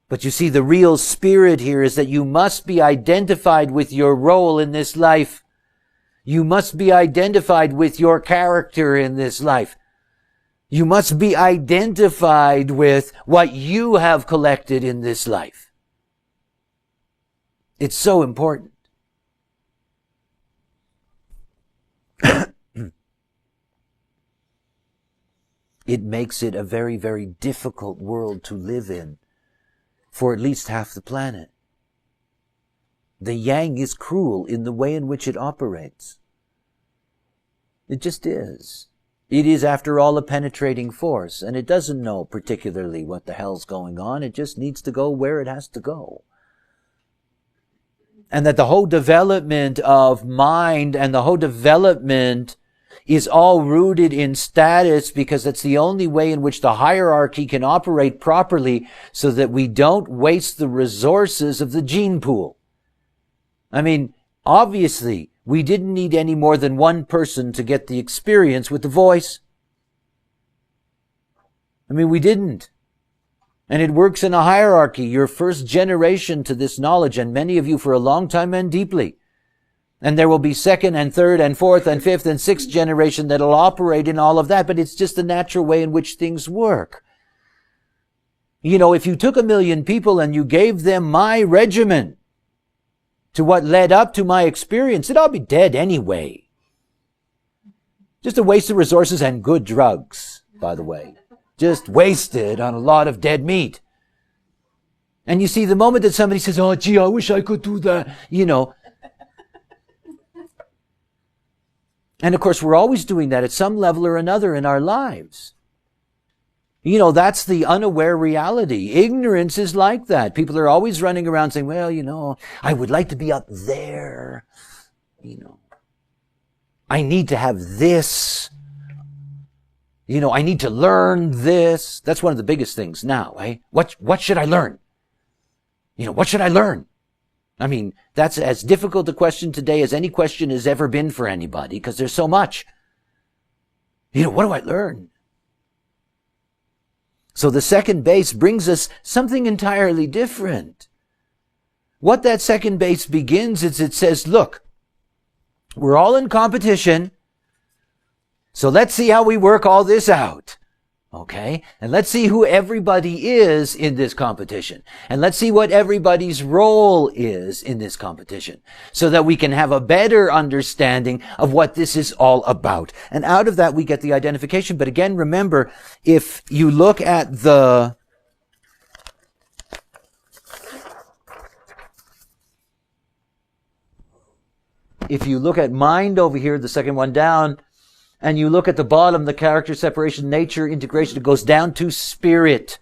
But you see, the real spirit here is that you must be identified with your role in this life. You must be identified with your character in this life. You must be identified with what you have collected in this life. It's so important. It makes it a very, very difficult world to live in for at least half the planet. The yang is cruel in the way in which it operates. It just is. It is, after all, a penetrating force, and it doesn't know particularly what the hell's going on. It just needs to go where it has to go. And that the whole development of mind and the whole development is all rooted in status, because it's the only way in which the hierarchy can operate properly, so that we don't waste the resources of the gene pool. I mean, obviously, we didn't need any more than one person to get the experience with the voice. I mean, we didn't. And it works in a hierarchy. You're first generation to this knowledge, and many of you for a long time and deeply. And there will be second and third and fourth and fifth and sixth generation that'll operate in all of that, but it's just the natural way in which things work. If you took 1 million people and you gave them my regimen to what led up to my experience, they'd all be dead anyway. Just a waste of resources and good drugs, by the way. Just wasted on a lot of dead meat. And you see, the moment that somebody says, oh, gee, I wish I could do that, And of course, we're always doing that at some level or another in our lives. That's the unaware reality. Ignorance is like that. People are always running around saying, well, I would like to be up there. I need to have this. I need to learn this. That's one of the biggest things now, eh? What should I learn? What should I learn? I mean, that's as difficult a question today as any question has ever been for anybody, because there's so much. What do I learn? So the second base brings us something entirely different. What that second base begins is, it says, look, we're all in competition, so let's see how we work all this out. Okay? And let's see who everybody is in this competition. And let's see what everybody's role is in this competition, so that we can have a better understanding of what this is all about. And out of that, we get the identification. But again, remember, if you look at mind over here, the second one down, and you look at the bottom, the character separation, nature, integration, it goes down to spirit.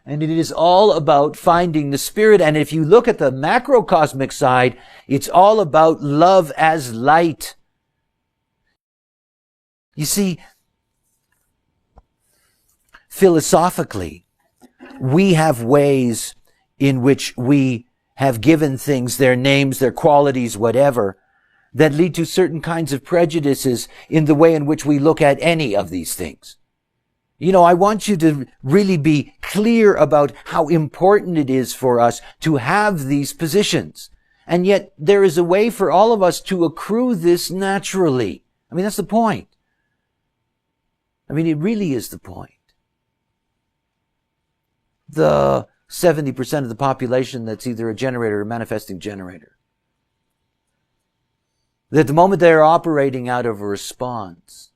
And it is all about finding the spirit. And if you look at the macrocosmic side, it's all about love as light. You see, philosophically, we have ways in which we have given things their names, their qualities, whatever, that lead to certain kinds of prejudices in the way in which we look at any of these things. You know, I want you to really be clear about how important it is for us to have these positions. And yet there is a way for all of us to accrue this naturally. I mean, that's the point. I mean, it really is the point. The 70% of the population that's either a generator or a manifesting generator. That the moment they're operating out of a response,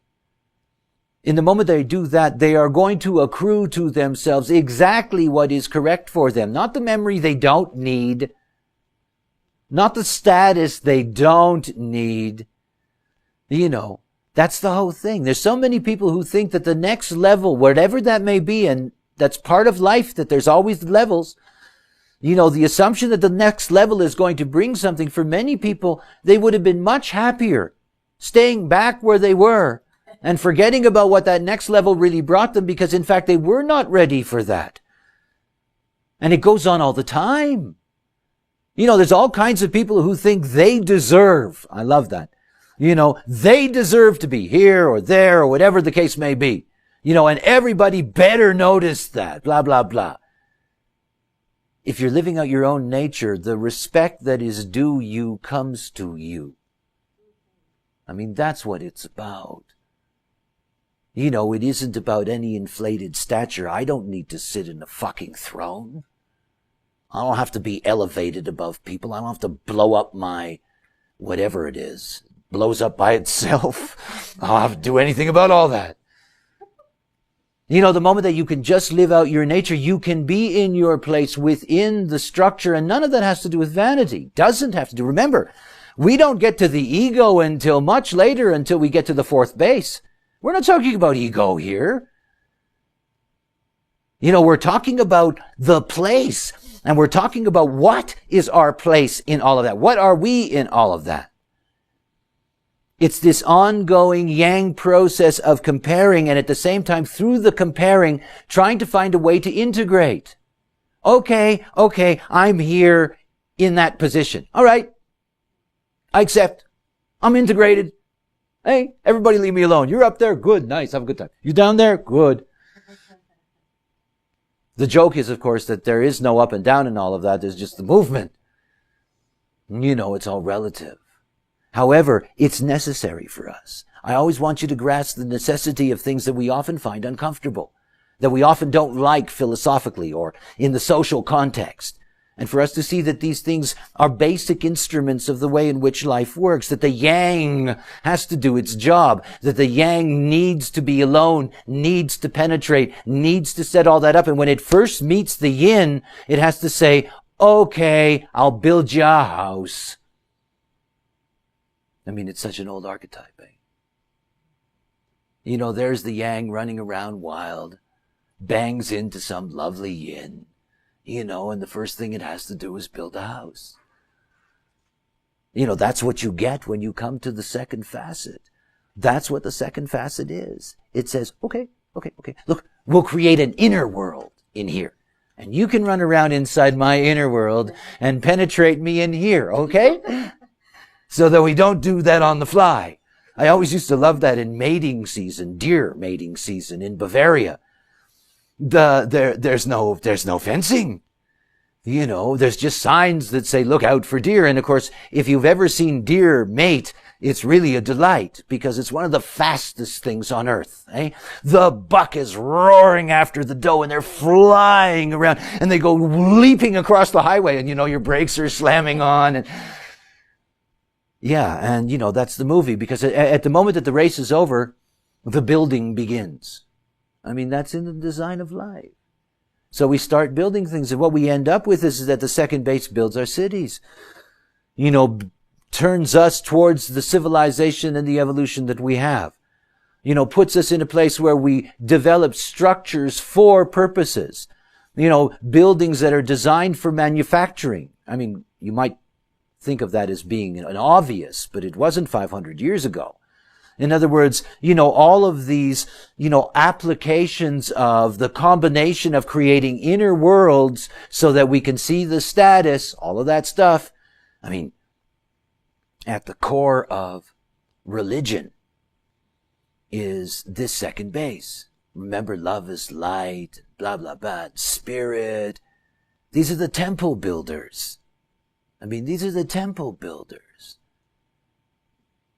in the moment they do that, they are going to accrue to themselves exactly what is correct for them. Not the memory they don't need. Not the status they don't need. You know, that's the whole thing. There's so many people who think that the next level, whatever that may be, and that's part of life, that there's always levels. You know, the assumption that the next level is going to bring something, for many people, they would have been much happier staying back where they were and forgetting about what that next level really brought them, because in fact they were not ready for that. And it goes on all the time. You know, there's all kinds of people who think they deserve, I love that, you know, they deserve to be here or there or whatever the case may be. You know, and everybody better notice that, blah, blah, blah. If you're living out your own nature, the respect that is due you comes to you. I mean, that's what it's about. You know, it isn't about any inflated stature. I don't need to sit in a fucking throne. I don't have to be elevated above people. I don't have to blow up my whatever it is. It blows up by itself. I don't have to do anything about all that. You know, the moment that you can just live out your nature, you can be in your place within the structure, and none of that has to do with vanity. Doesn't have to do. Remember, we don't get to the ego until much later, until we get to the fourth base. We're not talking about ego here. You know, we're talking about the place, and we're talking about what is our place in all of that. What are we in all of that? It's this ongoing yang process of comparing, and at the same time, through the comparing, trying to find a way to integrate. Okay, I'm here in that position. All right. I accept. I'm integrated. Hey, everybody leave me alone. You're up there. Good. Nice. Have a good time. You down there? Good. The joke is, of course, that there is no up and down in all of that. There's just the movement. You know, it's all relative. However, it's necessary for us. I always want you to grasp the necessity of things that we often find uncomfortable, that we often don't like philosophically or in the social context. And for us to see that these things are basic instruments of the way in which life works, that the yang has to do its job, that the yang needs to be alone, needs to penetrate, needs to set all that up. And when it first meets the yin, it has to say, okay, I'll build you a house. I mean, it's such an old archetype, eh? You know, there's the yang running around wild, bangs into some lovely yin. You know, and the first thing it has to do is build a house. You know, that's what you get when you come to the second facet. That's what the second facet is. It says, okay. Look, we'll create an inner world in here. And you can run around inside my inner world and penetrate me in here, okay? So that we don't do that on the fly. I always used to love that in mating season, deer mating season in Bavaria. There's no fencing. You know, there's just signs that say, look out for deer. And of course, if you've ever seen deer mate, it's really a delight because it's one of the fastest things on earth. The buck is roaring after the doe and they're flying around and they go leaping across the highway and, you know, your brakes are slamming on. And yeah, and, you know, that's the movie because at the moment that the race is over, the building begins. I mean, that's in the design of life. So we start building things, and what we end up with is that the second base builds our cities. You know, turns us towards the civilization and the evolution that we have. puts us in a place where we develop structures for purposes. Buildings that are designed for manufacturing. I mean, you might think of that as being an obvious, but it wasn't 500 years ago. In other words, all of these, applications of the combination of creating inner worlds so that we can see the status, all of that stuff. I mean, at the core of religion is this second base. Remember, love is light, blah, blah, blah, spirit. These are the temple builders. I mean, these are the temple builders.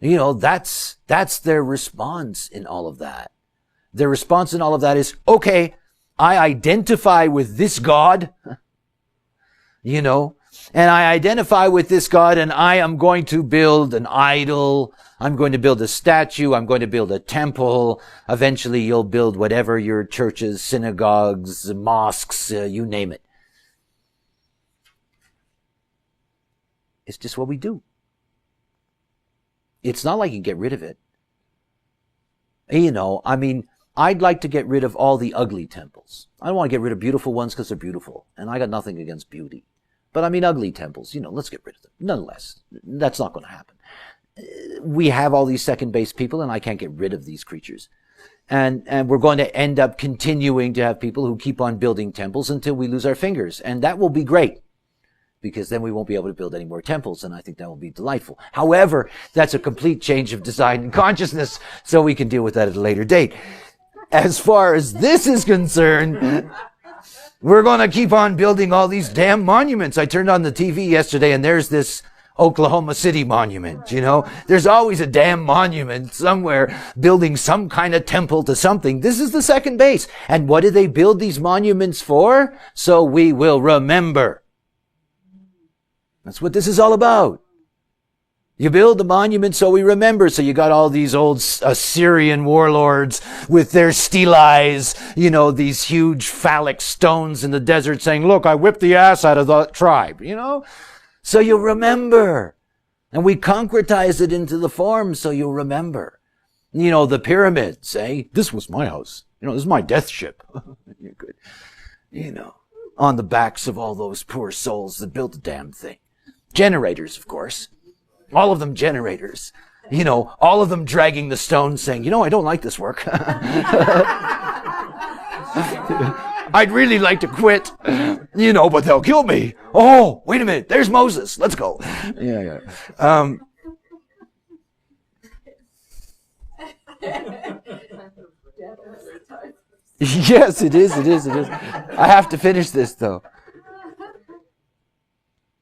That's their response in all of that. Their response in all of that is, okay, I identify with this God, and I identify with this God, and I am going to build an idol. I'm going to build a statue. I'm going to build a temple. Eventually you'll build whatever your churches, synagogues, mosques, you name it. It's just what we do. It's not like you can get rid of it. I'd like to get rid of all the ugly temples. I don't want to get rid of beautiful ones because they're beautiful. And I got nothing against beauty. But ugly temples, let's get rid of them. Nonetheless, that's not going to happen. We have all these second base people, and I can't get rid of these creatures. And we're going to end up continuing to have people who keep on building temples until we lose our fingers. And that will be great, because then we won't be able to build any more temples, and I think that will be delightful. However, that's a complete change of design and consciousness, so we can deal with that at a later date. As far as this is concerned, we're going to keep on building all these damn monuments. I turned on the TV yesterday, and there's this Oklahoma City monument, There's always a damn monument somewhere building some kind of temple to something. This is the second base. And what do they build these monuments for? So we will remember. That's what this is all about. You build the monument so we remember. So you got all these old Assyrian warlords with their stelae, these huge phallic stones in the desert saying, look, I whipped the ass out of the tribe, So you'll remember. And we concretize it into the form so you'll remember. The pyramids, this was my house. This is my death ship. You're good. On the backs of all those poor souls that built the damn thing. Generators, of course. All of them generators. All of them dragging the stones saying, I don't like this work. I'd really like to quit, but they'll kill me. Oh, wait a minute. There's Moses. Let's go. Yeah. Yes, it is. I have to finish this, though.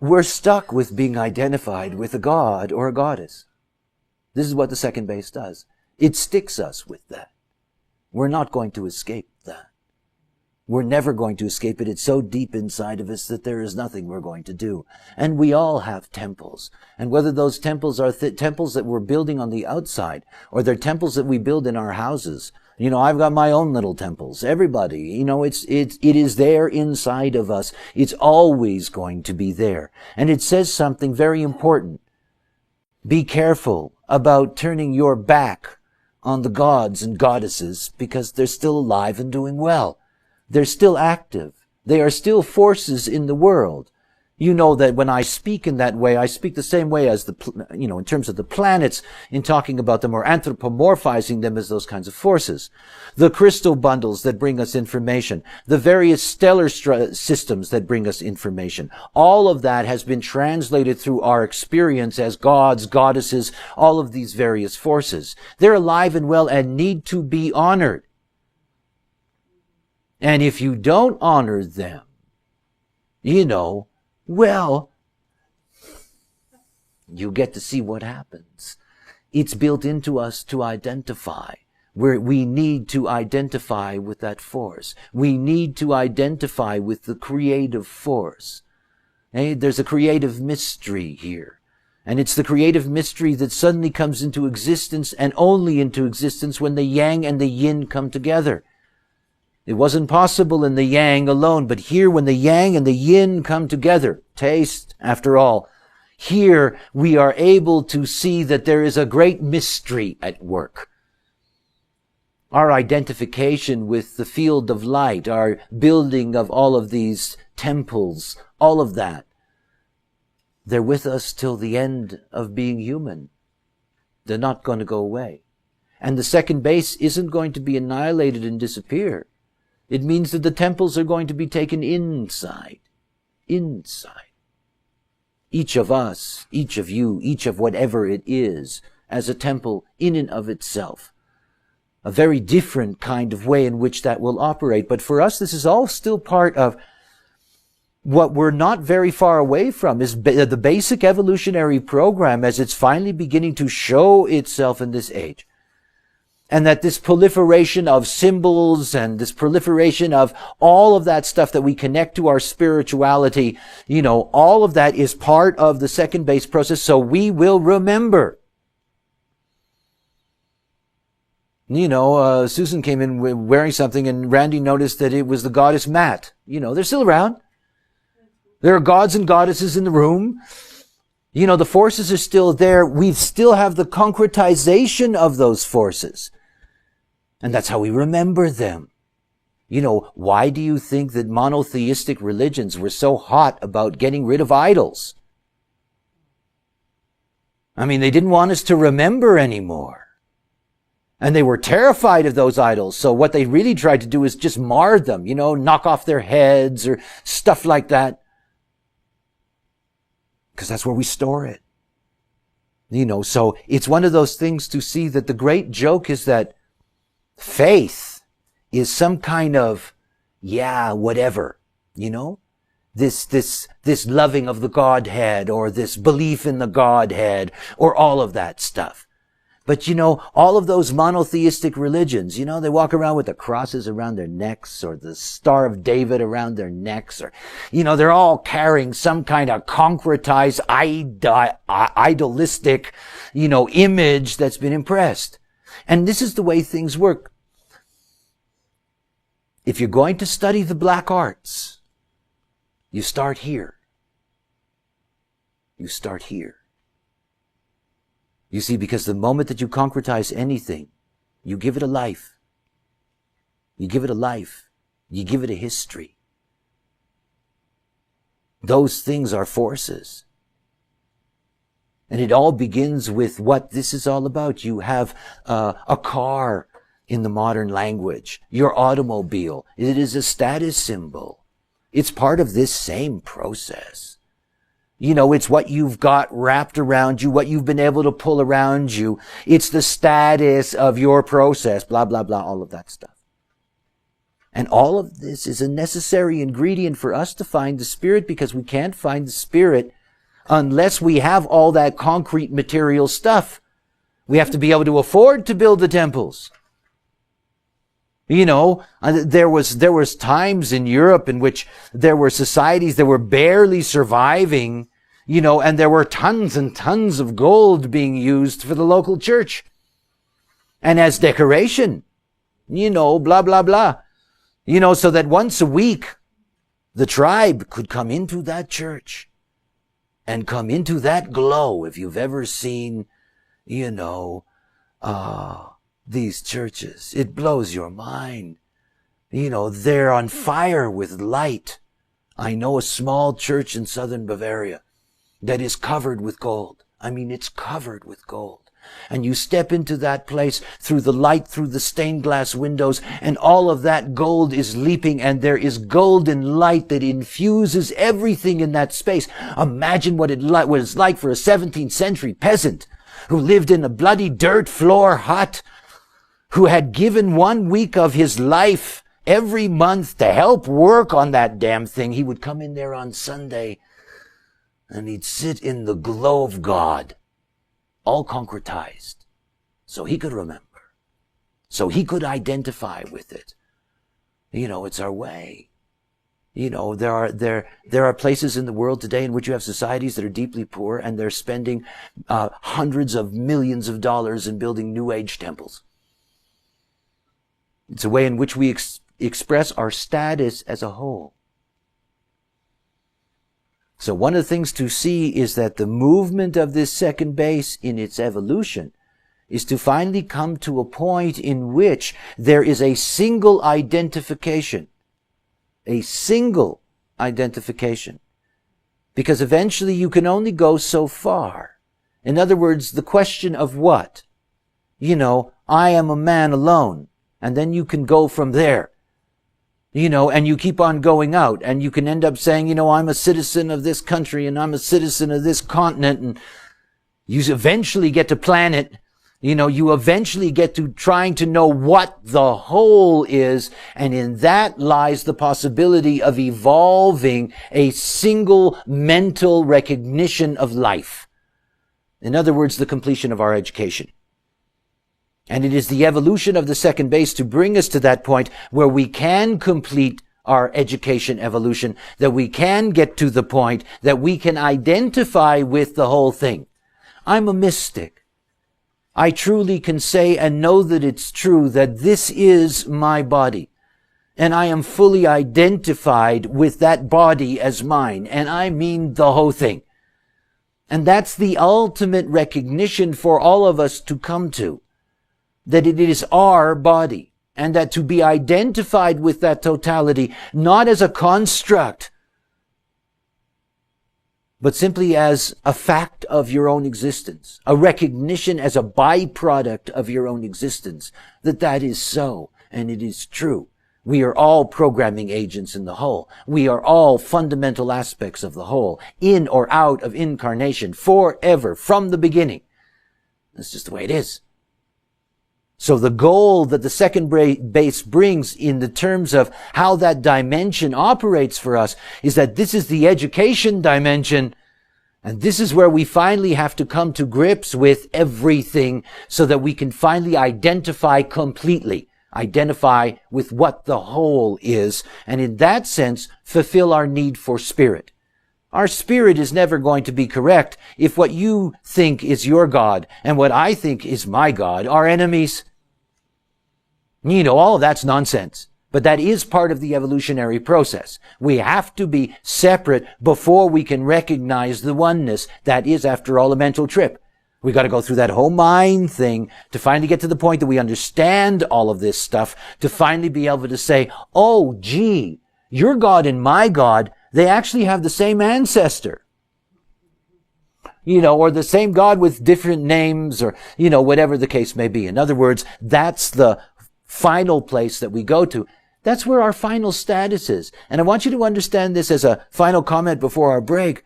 We're stuck with being identified with a god or a goddess. This is what the second base does. It sticks us with that. We're not going to escape that. We're never going to escape it. It's so deep inside of us that there is nothing we're going to do. And we all have temples. And whether those temples are temples that we're building on the outside, or they're temples that we build in our houses. I've got my own little temples. Everybody, it is there inside of us. It's always going to be there. And it says something very important. Be careful about turning your back on the gods and goddesses, because they're still alive and doing well. They're still active. They are still forces in the world. You know that when I speak in that way, I speak the same way as in terms of the planets, in talking about them or anthropomorphizing them as those kinds of forces. The crystal bundles that bring us information, the various stellar systems that bring us information, all of that has been translated through our experience as gods, goddesses, all of these various forces. They're alive and well and need to be honored. And if you don't honor them, well, you get to see what happens. It's built into us to identify. We need to identify with that force. We need to identify with the creative force. There's a creative mystery here. And it's the creative mystery that suddenly comes into existence, and only into existence when the yang and the yin come together. It wasn't possible in the yang alone, but here when the yang and the yin come together, taste, after all, here we are able to see that there is a great mystery at work. our identification with the field of light, our building of all of these temples, all of that, they're with us till the end of being human. They're not going to go away. And the second base isn't going to be annihilated and disappear. It means that the temples are going to be taken inside. Inside. Each of us, each of you, each of whatever it is, as a temple in and of itself. A very different kind of way in which that will operate. But for us, this is all still part of what we're not very far away from, is the basic evolutionary program as it's finally beginning to show itself in this age. And that this proliferation of symbols and this proliferation of all of that stuff that we connect to our spirituality, all of that is part of the second base process, so we will remember. Susan came in wearing something and Randy noticed that it was the goddess Mat. They're still around. There are gods and goddesses in the room. The forces are still there. We still have the concretization of those forces. And that's how we remember them. Why do you think that monotheistic religions were so hot about getting rid of idols? They didn't want us to remember anymore. And they were terrified of those idols. So what they really tried to do is just mar them, knock off their heads or stuff like that. Because that's where we store it. So it's one of those things to see that the great joke is that faith is some kind of, whatever, this loving of the Godhead or this belief in the Godhead or all of that stuff. But all of those monotheistic religions, they walk around with the crosses around their necks or the Star of David around their necks or, they're all carrying some kind of concretized, idolistic, image that's been impressed. And this is the way things work. If you're going to study the black arts, you start here. You start here. You see, because the moment that you concretize anything, you give it a life. You give it a life. You give it a history. Those things are forces. And it all begins with what this is all about. You have a car in the modern language. Your automobile. It is a status symbol. It's part of this same process. It's what you've got wrapped around you, what you've been able to pull around you. It's the status of your process, blah, blah, blah, all of that stuff. And all of this is a necessary ingredient for us to find the Spirit, because we can't find the Spirit unless we have all that concrete material stuff. We have to be able to afford to build the temples. There was times in Europe in which there were societies that were barely surviving, and there were tons and tons of gold being used for the local church. And as decoration, blah, blah, blah. So that once a week, the tribe could come into that church and come into that glow. If you've ever seen, these churches, it blows your mind. They're on fire with light. I know a small church in southern Bavaria that is covered with gold. It's covered with gold. And you step into that place through the light, through the stained glass windows, and all of that gold is leaping, and there is golden light that infuses everything in that space. Imagine what it was like for a 17th century peasant who lived in a bloody dirt floor hut, who had given 1 week of his life every month to help work on that damn thing. He would come in there on Sunday and he'd sit in the glow of God, all concretized, so he could remember, so he could identify with it. It's our way. There are places in the world today in which you have societies that are deeply poor, and they're spending hundreds of millions of dollars in building New Age temples. It's a way in which we express our status as a whole. So one of the things to see is that the movement of this second base in its evolution is to finally come to a point in which there is a single identification. A single identification. Because eventually you can only go so far. In other words, the question of what? I am a man alone. And then you can go from there. And you keep on going out. And you can end up saying, I'm a citizen of this country and I'm a citizen of this continent. And you eventually get to planet. You eventually get to trying to know what the whole is, and in that lies the possibility of evolving a single mental recognition of life. In other words, the completion of our education. And it is the evolution of the second base to bring us to that point where we can complete our education evolution, that we can get to the point that we can identify with the whole thing. I'm a mystic. I truly can say and know that it's true that this is my body. And I am fully identified with that body as mine. And I mean the whole thing. And that's the ultimate recognition for all of us to come to. That it is our body. And that to be identified with that totality, not as a construct, but simply as a fact of your own existence, a recognition as a byproduct of your own existence, that is so, and it is true. We are all programming agents in the whole. We are all fundamental aspects of the whole, in or out of incarnation, forever, from the beginning. That's just the way it is. So the goal that the second base brings in the terms of how that dimension operates for us is that this is the education dimension, and this is where we finally have to come to grips with everything so that we can finally identify completely, identify with what the whole is, and in that sense fulfill our need for spirit. Our spirit is never going to be correct if what you think is your God and what I think is my God are enemies. All of that's nonsense. But that is part of the evolutionary process. We have to be separate before we can recognize the oneness. That is, after all, a mental trip. We got to go through that whole mind thing to finally get to the point that we understand all of this stuff, to finally be able to say, oh, gee, your God and my God, they actually have the same ancestor. Or the same God with different names, or, whatever the case may be. In other words, that's the final place that we go to. That's where our final status is. And I want you to understand this as a final comment before our break.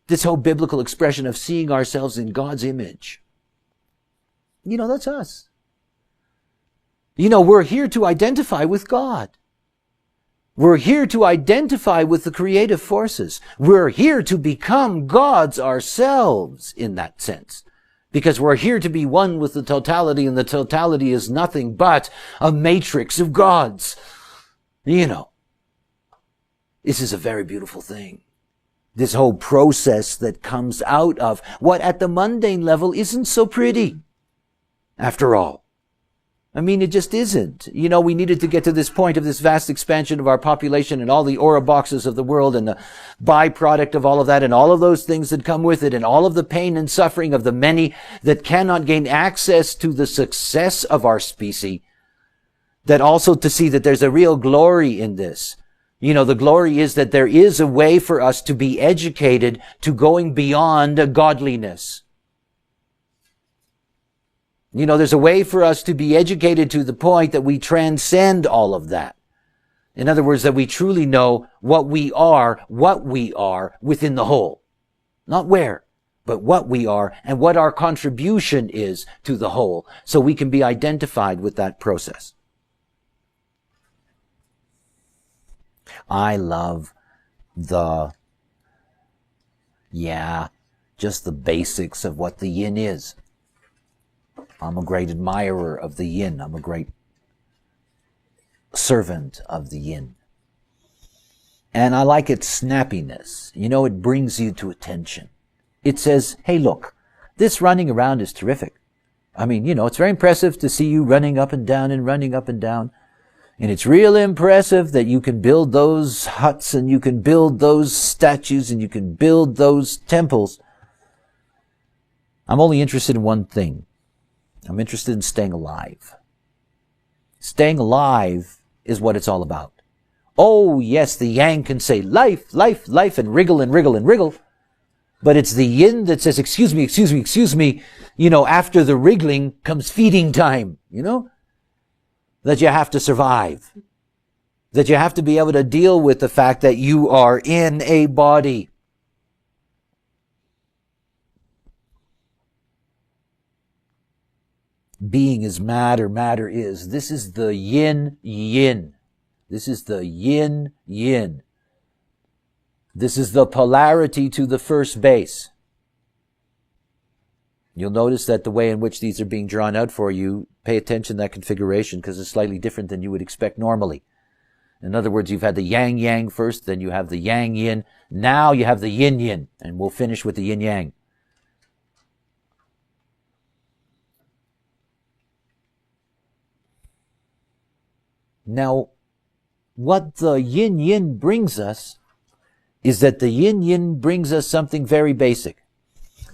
This whole biblical expression of seeing ourselves in God's image. That's us. We're here to identify with God. We're here to identify with the creative forces. We're here to become gods ourselves in that sense. Because we're here to be one with the totality, and the totality is nothing but a matrix of gods. This is a very beautiful thing. This whole process that comes out of what at the mundane level isn't so pretty. After all. It just isn't. We needed to get to this point of this vast expansion of our population and all the aura boxes of the world and the byproduct of all of that and all of those things that come with it and all of the pain and suffering of the many that cannot gain access to the success of our species. That also to see that there's a real glory in this. The glory is that there is a way for us to be educated to going beyond godliness. There's a way for us to be educated to the point that we transcend all of that. In other words, that we truly know what we are within the whole. Not where, but what we are and what our contribution is to the whole, so we can be identified with that process. I love just the basics of what the yin is. I'm a great admirer of the yin. I'm a great servant of the yin. And I like its snappiness. It brings you to attention. It says, hey, look, this running around is terrific. It's very impressive to see you running up and down and running up and down. And it's real impressive that you can build those huts and you can build those statues and you can build those temples. I'm only interested in one thing. I'm interested in staying alive. Staying alive is what it's all about. Oh, yes, the yang can say life, life, life, and wriggle and wriggle and wriggle. But it's the yin that says, excuse me, excuse me, excuse me. You know, after the wriggling comes feeding time, you know? That you have to survive. That you have to be able to deal with the fact that you are in a body. Being is matter, matter is. This is the yin-yin. This is the yin-yin. This is the polarity to the first base. You'll notice that the way in which these are being drawn out for you, pay attention to that configuration because it's slightly different than you would expect normally. In other words, you've had the yang-yang first, then you have the yang-yin. Now you have the yin-yin, and we'll finish with the yin-yang. Now, what the yin-yin brings us is that the yin-yin brings us something very basic.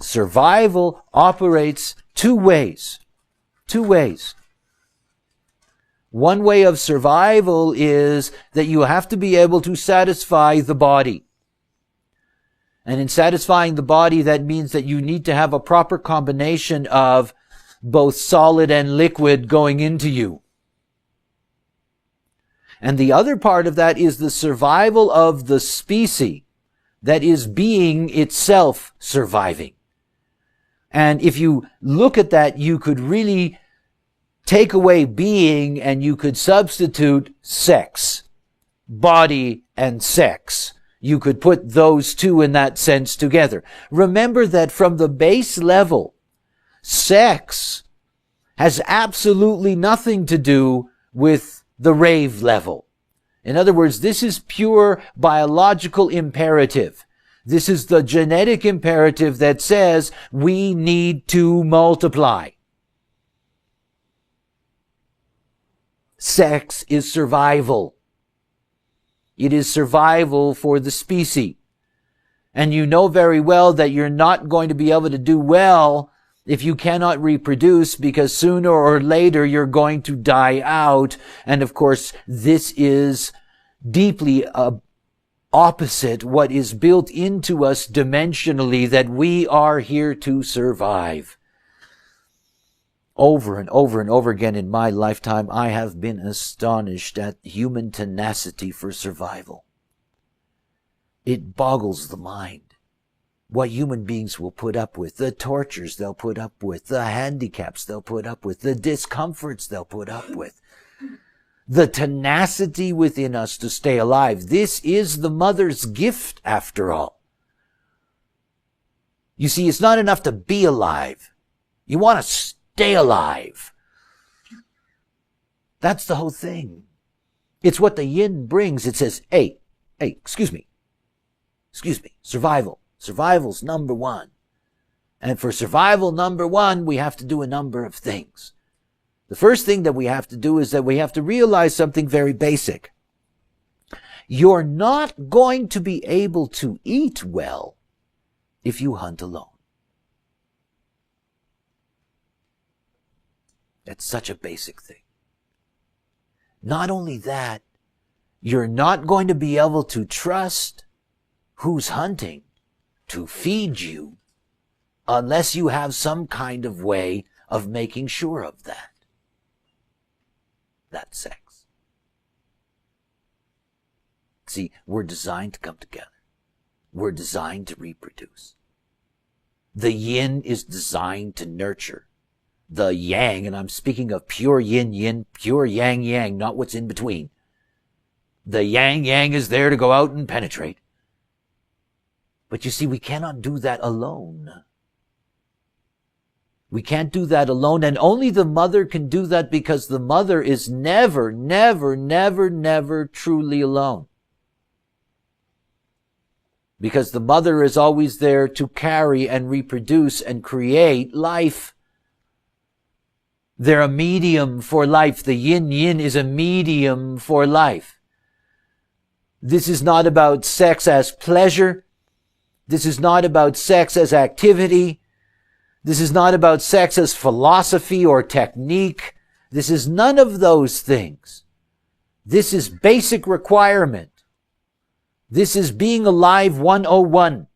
Survival operates two ways. Two ways. One way of survival is that you have to be able to satisfy the body. And in satisfying the body, that means that you need to have a proper combination of both solid and liquid going into you. And the other part of that is the survival of the species that is being itself surviving. And if you look at that, you could really take away being and you could substitute sex, body and sex. You could put those two in that sense together. Remember that from the base level, sex has absolutely nothing to do with the rave level. In other words, this is pure biological imperative. This is the genetic imperative that says we need to multiply. Sex is survival. It is survival for the species. And you know very well that you're not going to be able to do well if you cannot reproduce, because sooner or later you're going to die out. And of course, this is deeply opposite what is built into us dimensionally, that we are here to survive. Over and over and over again in my lifetime, I have been astonished at human tenacity for survival. It boggles the mind. What human beings will put up with, the tortures they'll put up with, the handicaps they'll put up with, the discomforts they'll put up with, the tenacity within us to stay alive. This is the mother's gift, after all. You see, it's not enough to be alive. You want to stay alive. That's the whole thing. It's what the yin brings. It says, hey, excuse me, survival. Survival's number one. And for survival number one, we have to do a number of things. The first thing that we have to do is that we have to realize something very basic. You're not going to be able to eat well if you hunt alone. That's such a basic thing. Not only that, you're not going to be able to trust who's hunting to feed you unless you have some kind of way of making sure of that. That's sex. See, we're designed to come together. We're designed to reproduce. The yin is designed to nurture. The yang, and I'm speaking of pure yin-yin, pure yang-yang, not what's in between. The yang-yang is there to go out and penetrate. But you see, we cannot do that alone. We can't do that alone, and only the mother can do that, because the mother is never, never, never, never truly alone. Because the mother is always there to carry and reproduce and create life. They're a medium for life. The yin-yin is a medium for life. This is not about sex as pleasure. This is not about sex as activity. This is not about sex as philosophy or technique. This is none of those things. This is basic requirement. This is being alive 101.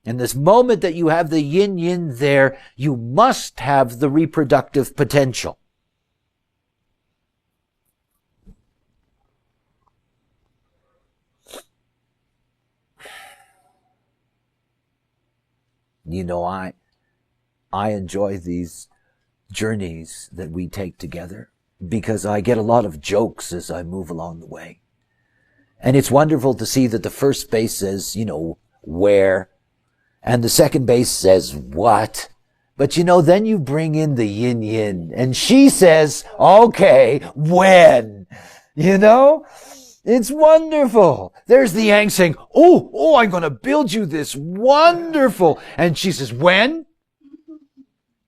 And this moment that you have the yin-yin there, you must have the reproductive potential. You know, I enjoy these journeys that we take together because I get a lot of jokes as I move along the way. And it's wonderful to see that the first base says, where, and the second base says, what? But then you bring in the yin-yin, and she says, okay, when? It's wonderful. There's the yang saying, oh, I'm going to build you this wonderful. And she says, when?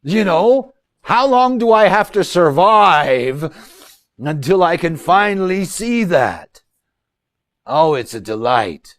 How long do I have to survive until I can finally see that? Oh, it's a delight.